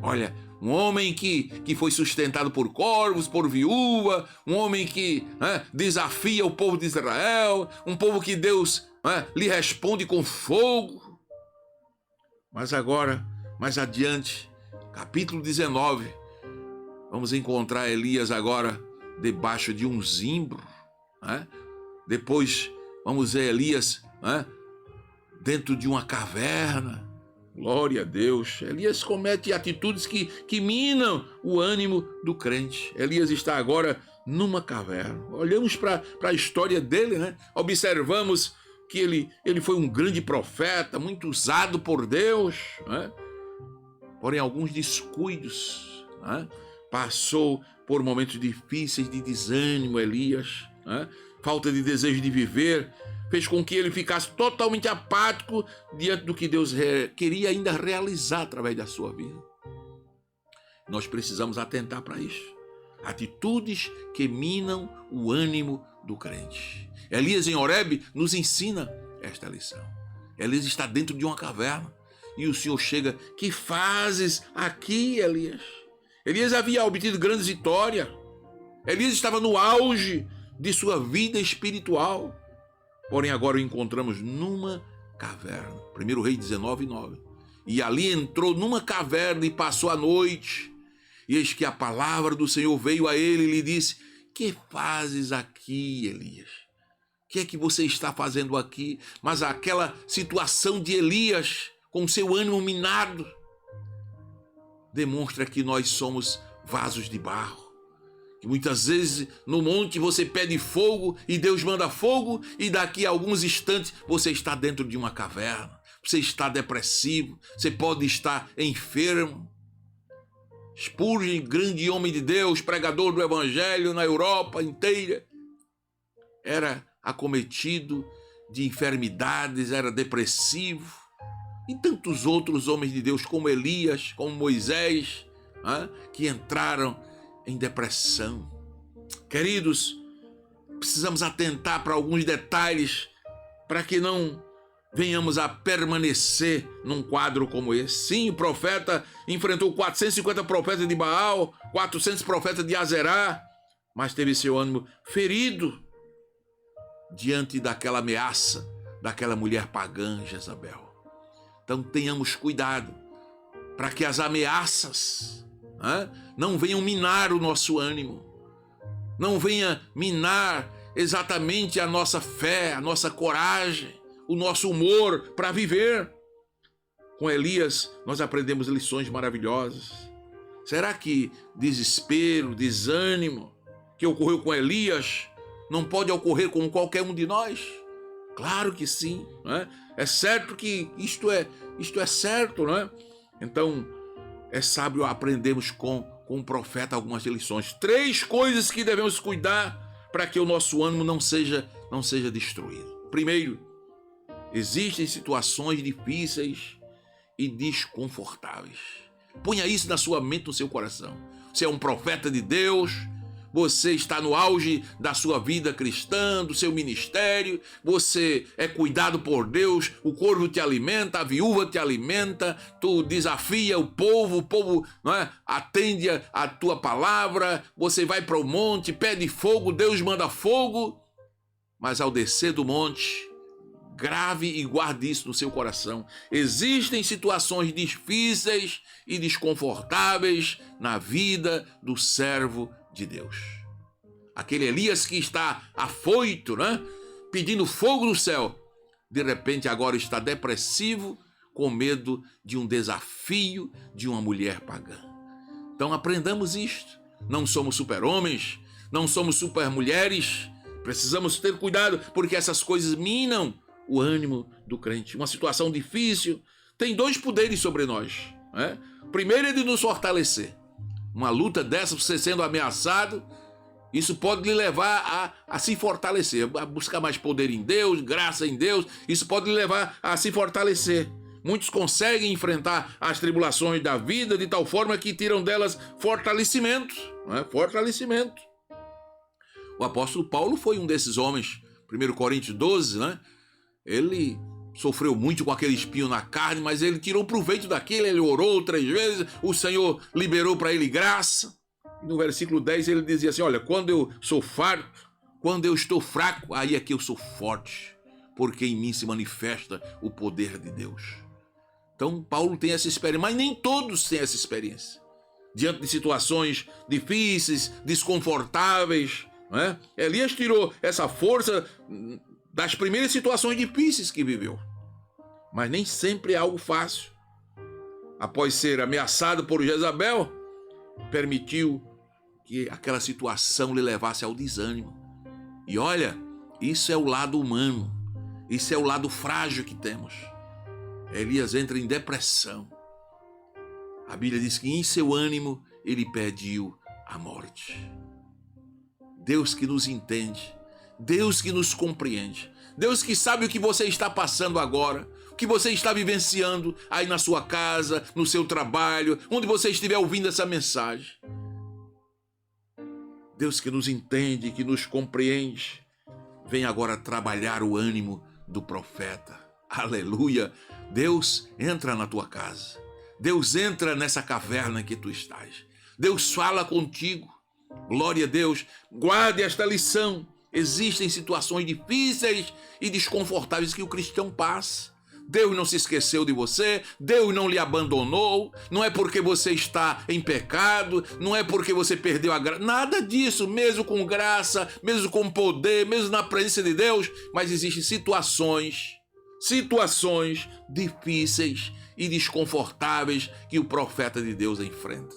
Speaker 4: Olha, um homem que foi sustentado por corvos, por viúva, um homem que desafia o povo de Israel, um povo que Deus lhe responde com fogo. Mas agora, mais adiante, capítulo 19, vamos encontrar Elias agora debaixo de um zimbro. Depois vamos ver Elias dentro de uma caverna. Glória a Deus. Elias comete atitudes que minam o ânimo do crente. Elias está agora numa caverna. Olhamos para a história dele, né? Observamos que ele foi um grande profeta, muito usado por Deus, né? Porém, alguns descuidos, né? Passou por momentos difíceis de desânimo, Elias, né? Falta de desejo de viver, fez com que ele ficasse totalmente apático diante do que Deus queria ainda realizar através da sua vida. Nós precisamos atentar para isso. Atitudes que minam o ânimo do crente. Elias em Horebe nos ensina esta lição. Elias está dentro de uma caverna e o Senhor chega: que fazes aqui, Elias? Elias havia obtido grandes vitórias. Elias estava no auge de sua vida espiritual. Porém, agora o encontramos numa caverna. 1 Reis 19:9. E ali entrou numa caverna e passou a noite. E eis que a palavra do Senhor veio a ele e lhe disse: que fazes aqui, Elias? O que é que você está fazendo aqui? Mas aquela situação de Elias, com seu ânimo minado, demonstra que nós somos vasos de barro. Que muitas vezes no monte você pede fogo e Deus manda fogo, e daqui a alguns instantes você está dentro de uma caverna, você está depressivo, você pode estar enfermo. Spurgeon, grande homem de Deus, pregador do evangelho na Europa inteira, era acometido de enfermidades, era depressivo. E tantos outros homens de Deus, como Elias, como Moisés, que entraram em depressão. Queridos, precisamos atentar para alguns detalhes para que não venhamos a permanecer num quadro como esse. Sim, o profeta enfrentou 450 profetas de Baal, 400 profetas de Azerá, mas teve seu ânimo ferido diante daquela ameaça daquela mulher pagã, Jezabel. Então tenhamos cuidado para que as ameaças não venham minar o nosso ânimo, não venha minar exatamente a nossa fé, a nossa coragem, o nosso humor para viver. Com Elias nós aprendemos lições maravilhosas. Será que desespero, desânimo que ocorreu com Elias não pode ocorrer com qualquer um de nós? Claro que sim, né? É certo que isto é certo, né? Então é sábio aprendermos com o profeta algumas lições. 3 coisas que devemos cuidar para que o nosso ânimo não seja destruído. Primeiro, existem situações difíceis e desconfortáveis. Ponha isso na sua mente, no seu coração. Você é um profeta de Deus, você está no auge da sua vida cristã, do seu ministério, você é cuidado por Deus, o corvo te alimenta, a viúva te alimenta, tu desafia o povo não é? Atende a tua palavra, você vai para o monte, pede fogo, Deus manda fogo, mas ao descer do monte, grave e guarde isso no seu coração. Existem situações difíceis e desconfortáveis na vida do servo de Deus. Aquele Elias que está afoito, né? Pedindo fogo no céu, de repente agora está depressivo, com medo de um desafio de uma mulher pagã. Então aprendamos isto. Não somos super-homens, não somos super-mulheres. Precisamos ter cuidado, porque essas coisas minam o ânimo do crente. Uma situação difícil tem 2 poderes sobre nós, né? O primeiro é de nos fortalecer. Uma luta dessa, você sendo ameaçado, isso pode lhe levar a se fortalecer, a buscar mais poder em Deus, graça em Deus. Isso pode lhe levar a se fortalecer. Muitos conseguem enfrentar as tribulações da vida de tal forma que tiram delas fortalecimento, né? Fortalecimento. O apóstolo Paulo foi um desses homens. 1 Coríntios 12, né? Ele sofreu muito com aquele espinho na carne, mas ele tirou proveito daquilo, ele orou 3 vezes, o Senhor liberou para ele graça. No versículo 10 ele dizia assim, olha, quando eu sou farto, quando eu estou fraco, aí é que eu sou forte, porque em mim se manifesta o poder de Deus. Então Paulo tem essa experiência, mas nem todos têm essa experiência. Diante de situações difíceis, desconfortáveis, né? Elias tirou essa força das primeiras situações difíceis que viveu. Mas nem sempre é algo fácil. Após ser ameaçado por Jezabel, permitiu que aquela situação lhe levasse ao desânimo. E olha, isso é o lado humano, isso é o lado frágil que temos. Elias entra em depressão. A Bíblia diz que em seu ânimo ele pediu a morte. Deus que nos entende, Deus que nos compreende, Deus que sabe o que você está passando agora, o que você está vivenciando aí na sua casa, no seu trabalho, onde você estiver ouvindo essa mensagem. Deus que nos entende, que nos compreende, vem agora trabalhar o ânimo do profeta. Aleluia! Deus entra na tua casa. Deus entra nessa caverna que tu estás. Deus fala contigo. Glória a Deus. Guarde esta lição. Existem situações difíceis e desconfortáveis que o cristão passa. Deus não se esqueceu de você, Deus não lhe abandonou, não é porque você está em pecado, não é porque você perdeu a graça, nada disso, mesmo com graça, mesmo com poder, mesmo na presença de Deus, mas existem situações difíceis e desconfortáveis que o profeta de Deus enfrenta.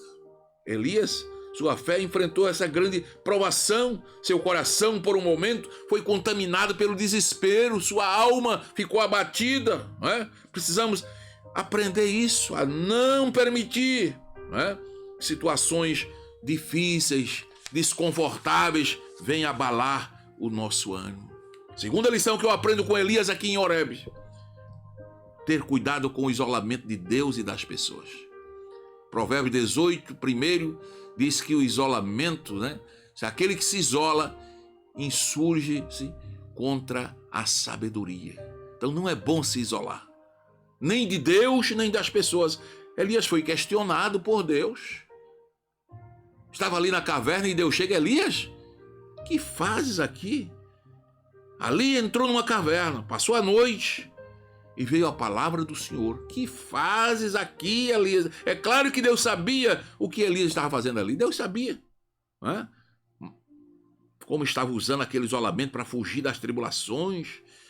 Speaker 4: Elias, sua fé enfrentou essa grande provação, seu coração por um momento foi contaminado pelo desespero, sua alma ficou abatida, né? Precisamos aprender isso, a não permitir, né, situações difíceis, desconfortáveis venham abalar o nosso ânimo. Segunda lição que eu aprendo com Elias aqui em Horebe: ter cuidado com o isolamento de Deus e das pessoas. Provérbios 18, primeiro, diz que o isolamento, né? Se aquele que se isola insurge-se contra a sabedoria. Então não é bom se isolar, nem de Deus, nem das pessoas. Elias foi questionado por Deus. Estava ali na caverna e Deus chega: Elias, que fazes aqui? Ali entrou numa caverna, passou a noite e veio a palavra do Senhor. Que fazes aqui, Elias? É claro que Deus sabia o que Elias estava fazendo ali. Deus sabia, né? Como estava usando aquele isolamento para fugir das tribulações,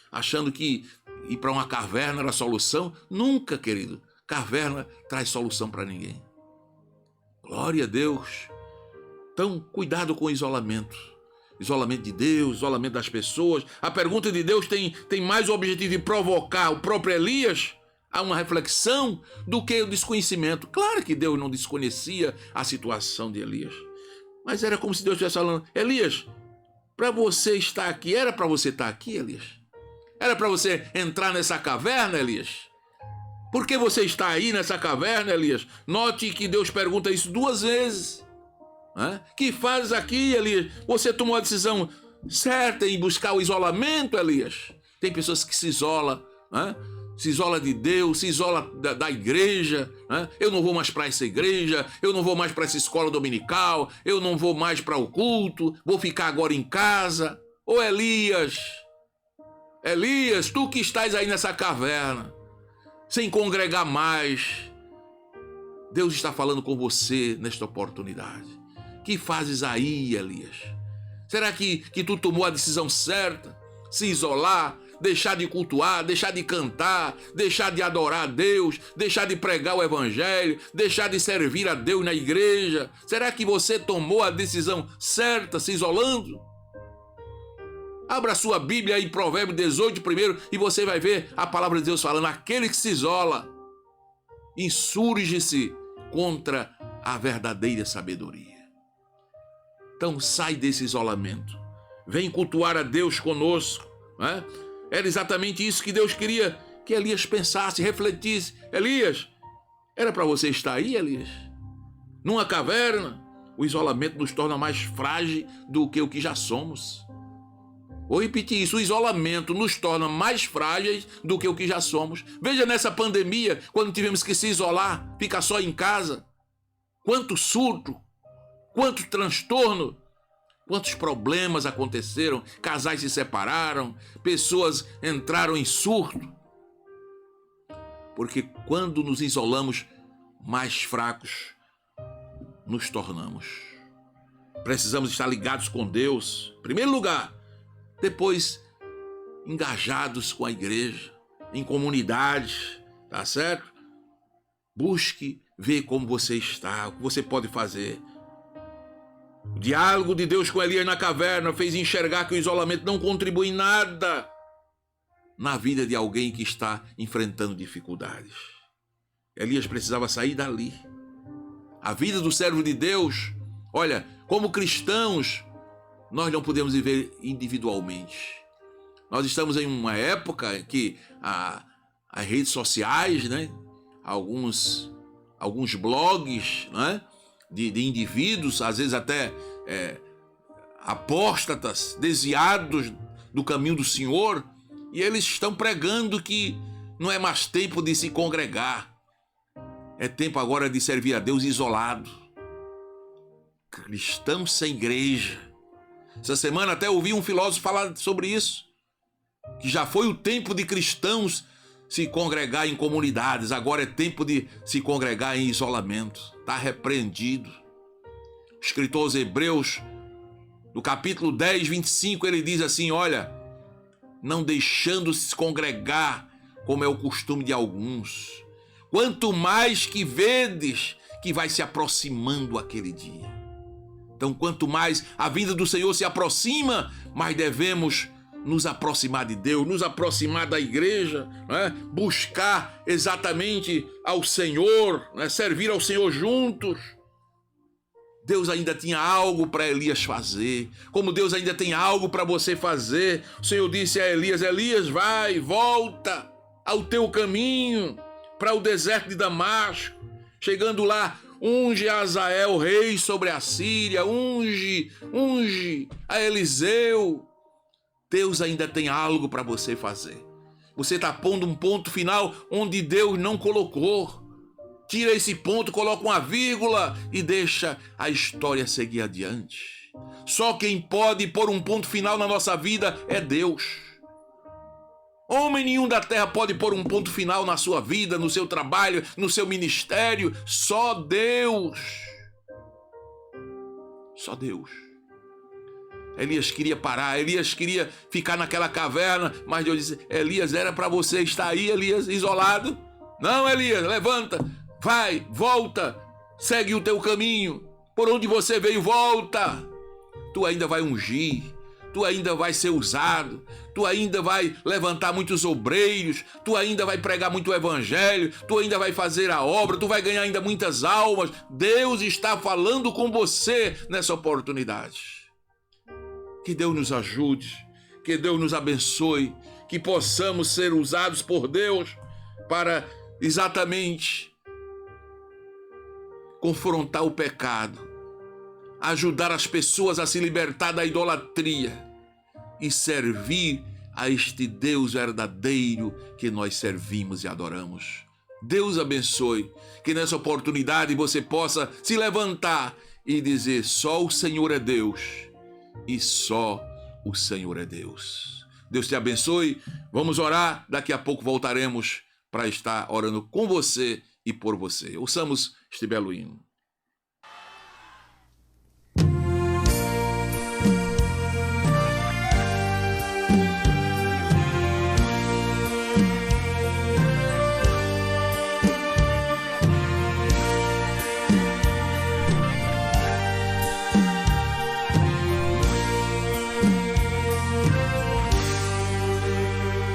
Speaker 4: achando que ir para uma caverna era a solução. Nunca, querido. Caverna traz solução para ninguém. Glória a Deus. Então, cuidado com o isolamento. Isolamento de Deus, isolamento das pessoas. A pergunta de Deus tem mais o objetivo de provocar o próprio Elias a uma reflexão do que o desconhecimento. Claro que Deus não desconhecia a situação de Elias. Mas era como se Deus estivesse falando: Elias, para você estar aqui, era para você estar aqui, Elias? Era para você entrar nessa caverna, Elias? Por que você está aí nessa caverna, Elias? Note que Deus pergunta isso 2 vezes. Que fazes aqui, Elias? Você tomou a decisão certa em buscar o isolamento, Elias? Tem pessoas que se isolam, se isola de Deus, se isola da igreja. Eu não vou mais para essa igreja, eu não vou mais para essa escola dominical, eu não vou mais para o culto, vou ficar agora em casa. Ô Elias, tu que estás aí nessa caverna, sem congregar mais, Deus está falando com você nesta oportunidade. Que fazes aí, Elias? Será que tu tomou a decisão certa? Se isolar, deixar de cultuar, deixar de cantar, deixar de adorar a Deus, deixar de pregar o evangelho, deixar de servir a Deus na igreja? Será que você tomou a decisão certa, se isolando? Abra sua Bíblia em Provérbios 18 primeiro e você vai ver a palavra de Deus falando: aquele que se isola insurge-se contra a verdadeira sabedoria. Então sai desse isolamento. Vem cultuar a Deus conosco. Era exatamente isso que Deus queria que Elias pensasse, refletisse. Elias, era para você estar aí, Elias? Numa caverna? O isolamento nos torna mais frágeis do que o que já somos. Vou repetir isso: o isolamento nos torna mais frágeis do que o que já somos. Veja nessa pandemia, quando tivemos que se isolar, ficar só em casa. Quanto surto, quanto transtorno, quantos problemas aconteceram, casais se separaram, pessoas entraram em surto. Porque quando nos isolamos, mais fracos nos tornamos. Precisamos estar ligados com Deus, em primeiro lugar, depois engajados com a igreja, em comunidade, tá certo? Busque ver como você está, o que você pode fazer. O diálogo de Deus com Elias na caverna fez enxergar que o isolamento não contribui em nada na vida de alguém que está enfrentando dificuldades. Elias precisava sair dali. A vida do servo de Deus, olha, como cristãos, nós não podemos viver individualmente. Nós estamos em uma época em que as redes sociais, alguns blogs, de indivíduos, às vezes até apóstatas, desviados do caminho do Senhor, e eles estão pregando que não é mais tempo de se congregar, é tempo agora de servir a Deus isolado. Cristãos sem igreja. Essa semana até ouvi um filósofo falar sobre isso, que já foi o tempo de cristãos se congregar em comunidades, agora é tempo de se congregar em isolamento. Está repreendido. O escritor aos Hebreus, no capítulo 10, 25, ele diz assim: olha, não deixando-se congregar, como é o costume de alguns, quanto mais que vedes que vai se aproximando aquele dia. Então, quanto mais a vinda do Senhor se aproxima, mais devemos nos aproximar de Deus, nos aproximar da igreja, buscar exatamente ao Senhor, servir ao Senhor juntos. Deus ainda tinha algo para Elias fazer, como Deus ainda tem algo para você fazer. O Senhor disse a Elias: Elias, vai, volta ao teu caminho para o deserto de Damasco. Chegando lá, unge a Azael, rei sobre a Síria, unge a Eliseu. Deus ainda tem algo para você fazer. Você está pondo um ponto final onde Deus não colocou. tira esse ponto, coloca uma vírgula e deixa a história seguir adiante. Só quem pode pôr um ponto final na nossa vida é Deus. Homem nenhum da terra pode pôr um ponto final na sua vida, no seu trabalho, no seu ministério. Só Deus. Só Deus. Elias queria parar, Elias queria ficar naquela caverna, mas Deus disse: Elias, era para você estar aí, Elias, isolado? Não, Elias, levanta, vai, volta, segue o teu caminho, por onde você veio, volta. Tu ainda vai ungir, tu ainda vai ser usado, tu ainda vai levantar muitos obreiros, tu ainda vai pregar muito evangelho, tu ainda vai fazer a obra, tu vai ganhar ainda muitas almas. Deus está falando com você nessa oportunidade. Que Deus nos ajude, que Deus nos abençoe, que possamos ser usados por Deus para exatamente confrontar o pecado, ajudar as pessoas a se libertar da idolatria e servir a este Deus verdadeiro que nós servimos e adoramos. Deus abençoe, que nessa oportunidade você possa se levantar e dizer: só o Senhor é Deus. E só o Senhor é Deus. Deus te abençoe. Vamos orar. Daqui a pouco voltaremos para estar orando com você e por você. Ouçamos este belo hino.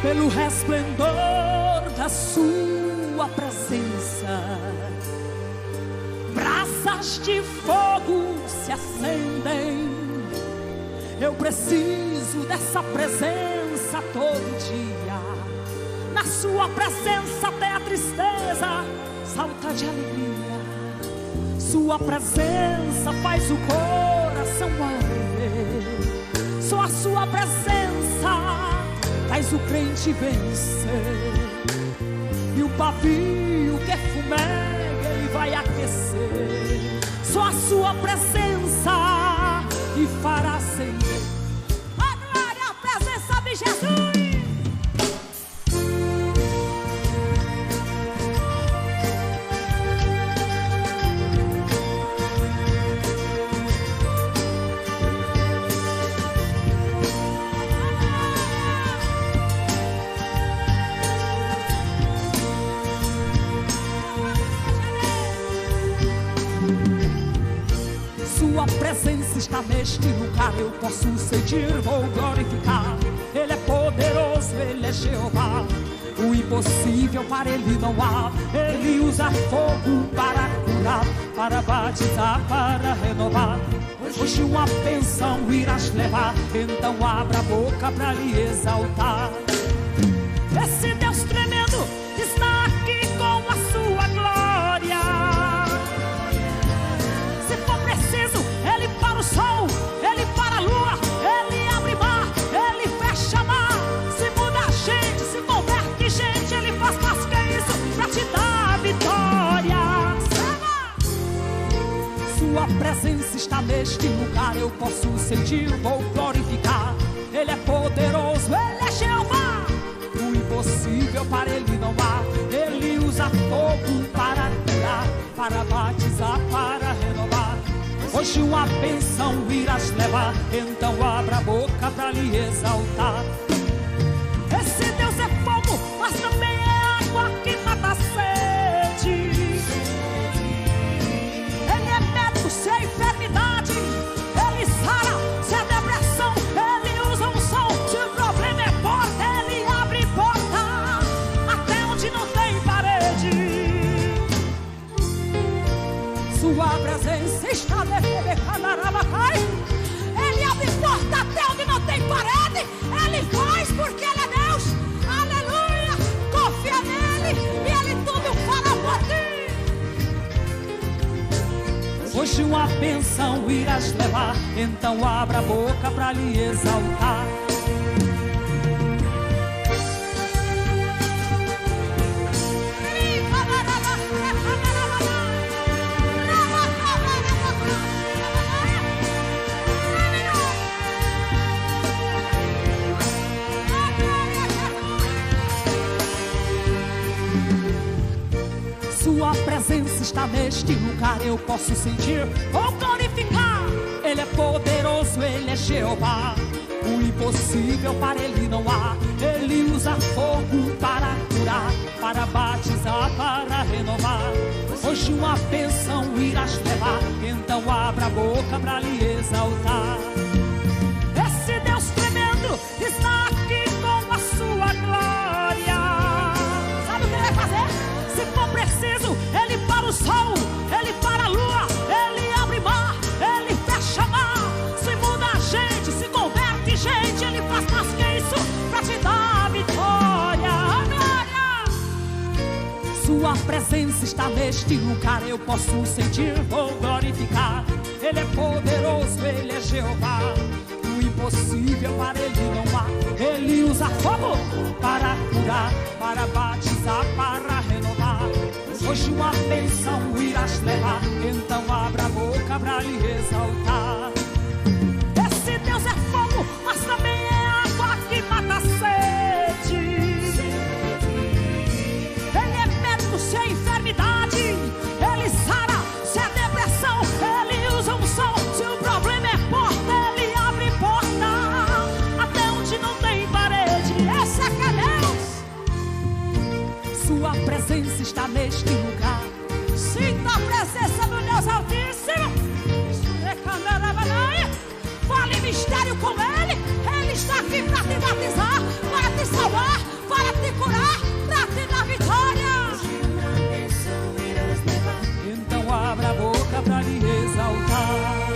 Speaker 7: Pelo resplendor da sua presença, brasas de fogo se acendem. Eu preciso dessa presença todo dia. Na sua presença até a tristeza salta de alegria. Sua presença faz o coração arder. Só a sua presença faz o crente vencer. E o pavio que fumega ele vai aquecer. Só a sua presença e fará acender. A glória, a presença de Jesus. Sua presença está neste lugar, eu posso sentir, vou glorificar. Ele é poderoso, Ele é Jeová. O impossível para Ele não há. Ele usa fogo para curar, para batizar, para renovar. Hoje uma bênção irás levar, então abra a boca para lhe exaltar. Esse Deus tremendo está aqui com a sua glória. Se for preciso, Ele para o sol, Ele para a lua, Ele abre mar, Ele fecha mar. Se muda a gente, se converte gente, Ele faz mais que isso pra te dar vitória. Sua presença está neste lugar, eu posso sentir, vou glorificar. Ele é poderoso, Ele é Jeová. O impossível para Ele não há. Ele usa fogo para curar, para batizar, para renovar. Hoje uma bênção irás levar, então abra a boca para lhe exaltar. Esse Deus é fogo, mas também é água que mata a sede. Ele é médico se é enfermidade, Ele sara se é depressão, Ele usa um som. Se o problema é porta, Ele abre porta até onde não tem parede. Sua presença está Ele abre porta até onde não tem parede. Ele faz porque Ele é Deus. Aleluia, confia nele e Ele tudo fará por ti. Hoje uma bênção irás levar, então abra a boca para lhe exaltar. Viva, está neste lugar, eu posso sentir, vou glorificar. Ele é poderoso, Ele é Jeová. O impossível para Ele não há. Ele usa fogo para curar, para batizar, para renovar. Hoje uma bênção irás levar, então abra a boca para lhe exaltar. Esse Deus tremendo está aqui com a sua glória. Sabe o que Ele vai fazer? Se for preciso, Ele para o sol, Ele para a lua, Ele abre mar, Ele fecha mar. Se muda a gente, se converte gente, Ele faz mais que isso pra te dar a vitória. Glória! Sua presença está neste lugar, eu posso sentir, vou glorificar. Ele é poderoso, Ele é Jeová. O impossível para Ele não há. Ele usa fogo para curar, para batizar, para renovar. Hoje uma bênção irás levar, então abra a boca para lhe exaltar. Esse Deus é fogo, mas também é água que mata a sede. Ele é médico se é enfermidade, Ele sara se é depressão, Ele usa um som. Se o problema é porta, Ele abre porta até onde não tem parede. Esse é que é Deus. Sua presença está neste lugar. Sinta a presença do Deus Altíssimo. Fale mistério com Ele. Ele está aqui para te batizar, para te salvar, para te curar, para te dar vitória. Então abra a boca para lhe exaltar.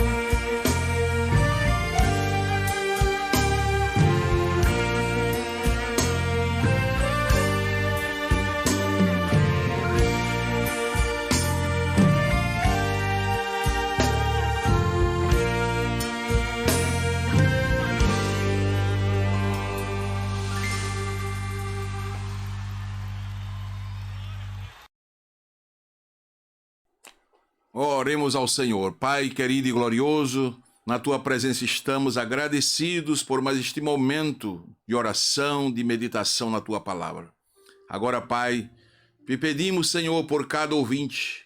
Speaker 4: Oremos ao Senhor. Pai querido e glorioso, na Tua presença estamos agradecidos por mais este momento de oração, de meditação na Tua palavra. Agora, Pai, te pedimos, Senhor, por cada ouvinte,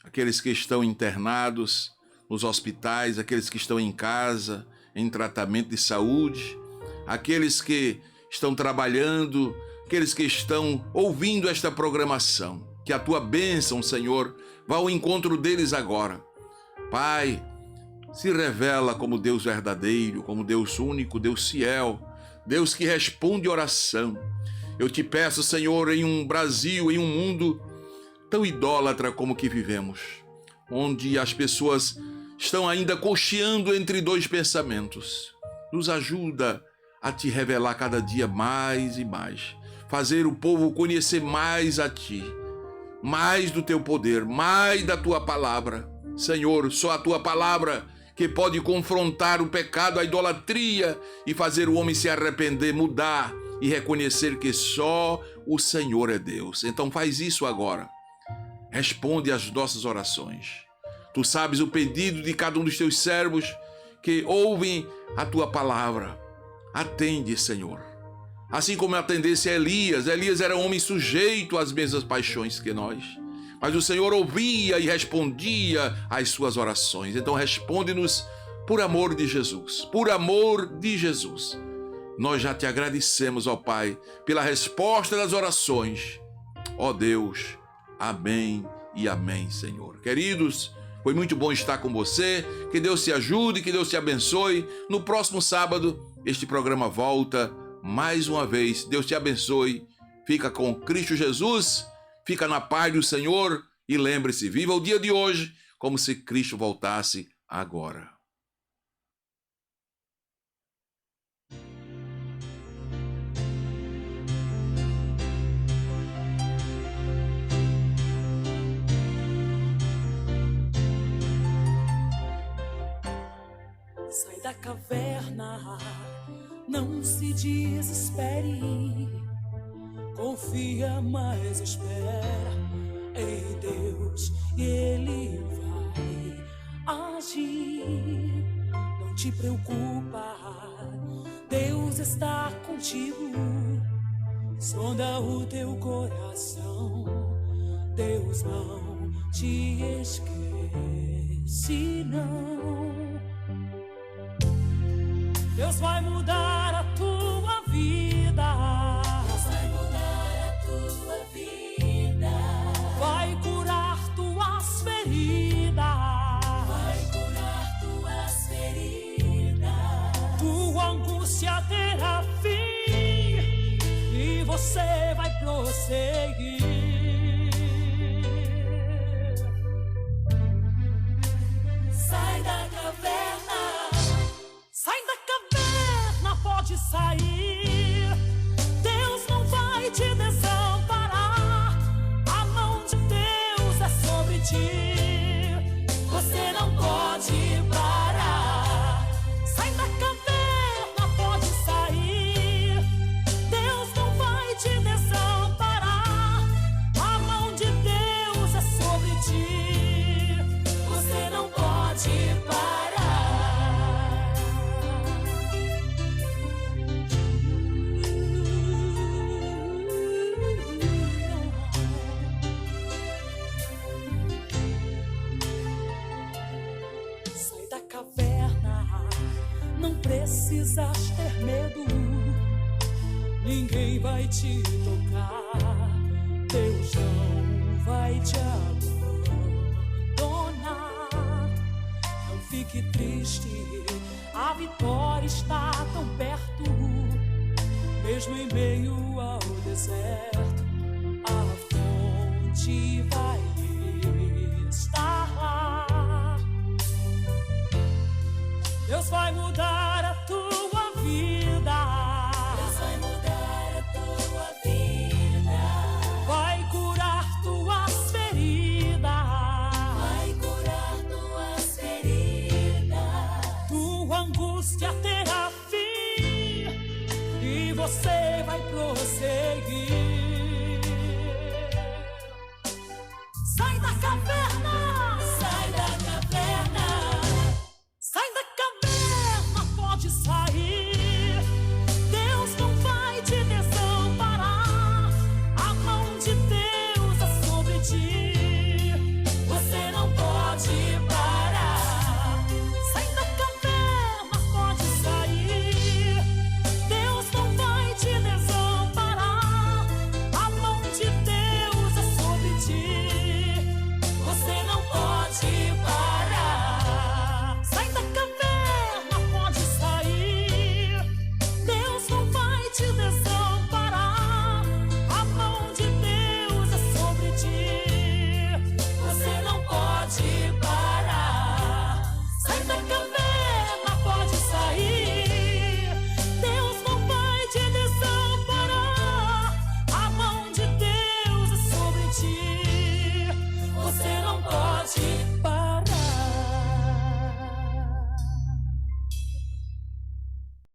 Speaker 4: aqueles que estão internados nos hospitais, aqueles que estão em casa, em tratamento de saúde, aqueles que estão trabalhando, aqueles que estão ouvindo esta programação. Que a Tua bênção, Senhor, vá ao encontro deles agora. Pai, se revela como Deus verdadeiro, como Deus único, Deus fiel, Deus que responde oração. Eu te peço, Senhor, em um Brasil, em um mundo tão idólatra como que vivemos, onde as pessoas estão ainda cocheando entre dois pensamentos. Nos ajuda a te revelar cada dia mais e mais, fazer o povo conhecer mais a Ti, mais do Teu poder, mais da Tua palavra. Senhor, só a Tua palavra que pode confrontar o pecado, a idolatria e fazer o homem se arrepender, mudar e reconhecer que só o Senhor é Deus. Então faz isso agora. Responde às nossas orações. Tu sabes o pedido de cada um dos Teus servos que ouvem a Tua palavra. Atende, Senhor. Assim como atendesse a Elias. Elias era um homem sujeito às mesmas paixões que nós. Mas o Senhor ouvia e respondia às suas orações. Então responde-nos por amor de Jesus. Por amor de Jesus. Nós já te agradecemos, ó Pai, pela resposta das orações. Ó Deus, amém e amém, Senhor. Queridos, foi muito bom estar com você. Que Deus te ajude, que Deus te abençoe. No próximo sábado, este programa volta mais uma vez. Deus te abençoe. Fica com Cristo Jesus. Fica na paz do Senhor. E lembre-se, viva o dia de hoje como se Cristo voltasse agora.
Speaker 7: Sai da caverna, não se desespere. Confia, mas espera em Deus e Ele vai agir. Não te preocupa, Deus está contigo. Sonda o teu coração, Deus não te esqueci, não. Deus vai mudar a tua vida. Deus vai mudar a tua vida. Vai curar tuas feridas. Vai curar tuas feridas. Tua angústia terá fim e você vai prosseguir. Sai da caverna. Sai da caverna, pode sair. Deus não vai te desamparar. A mão de Deus é sobre ti. Você não pode parar. Sai da caverna, pode sair. Deus não vai te desamparar. A mão de Deus é sobre ti. Você não pode parar. Sai da caverna, não precisas ter medo. Ninguém vai te tocar. Deus não vai te abandonar. Não fique triste, a vitória está tão perto. Mesmo em meio ao deserto, a fonte vai estar lá. Deus vai mudar a tua vida. Deus vai mudar a tua vida. Vai curar tuas feridas. Vai curar tuas feridas. Tua angústia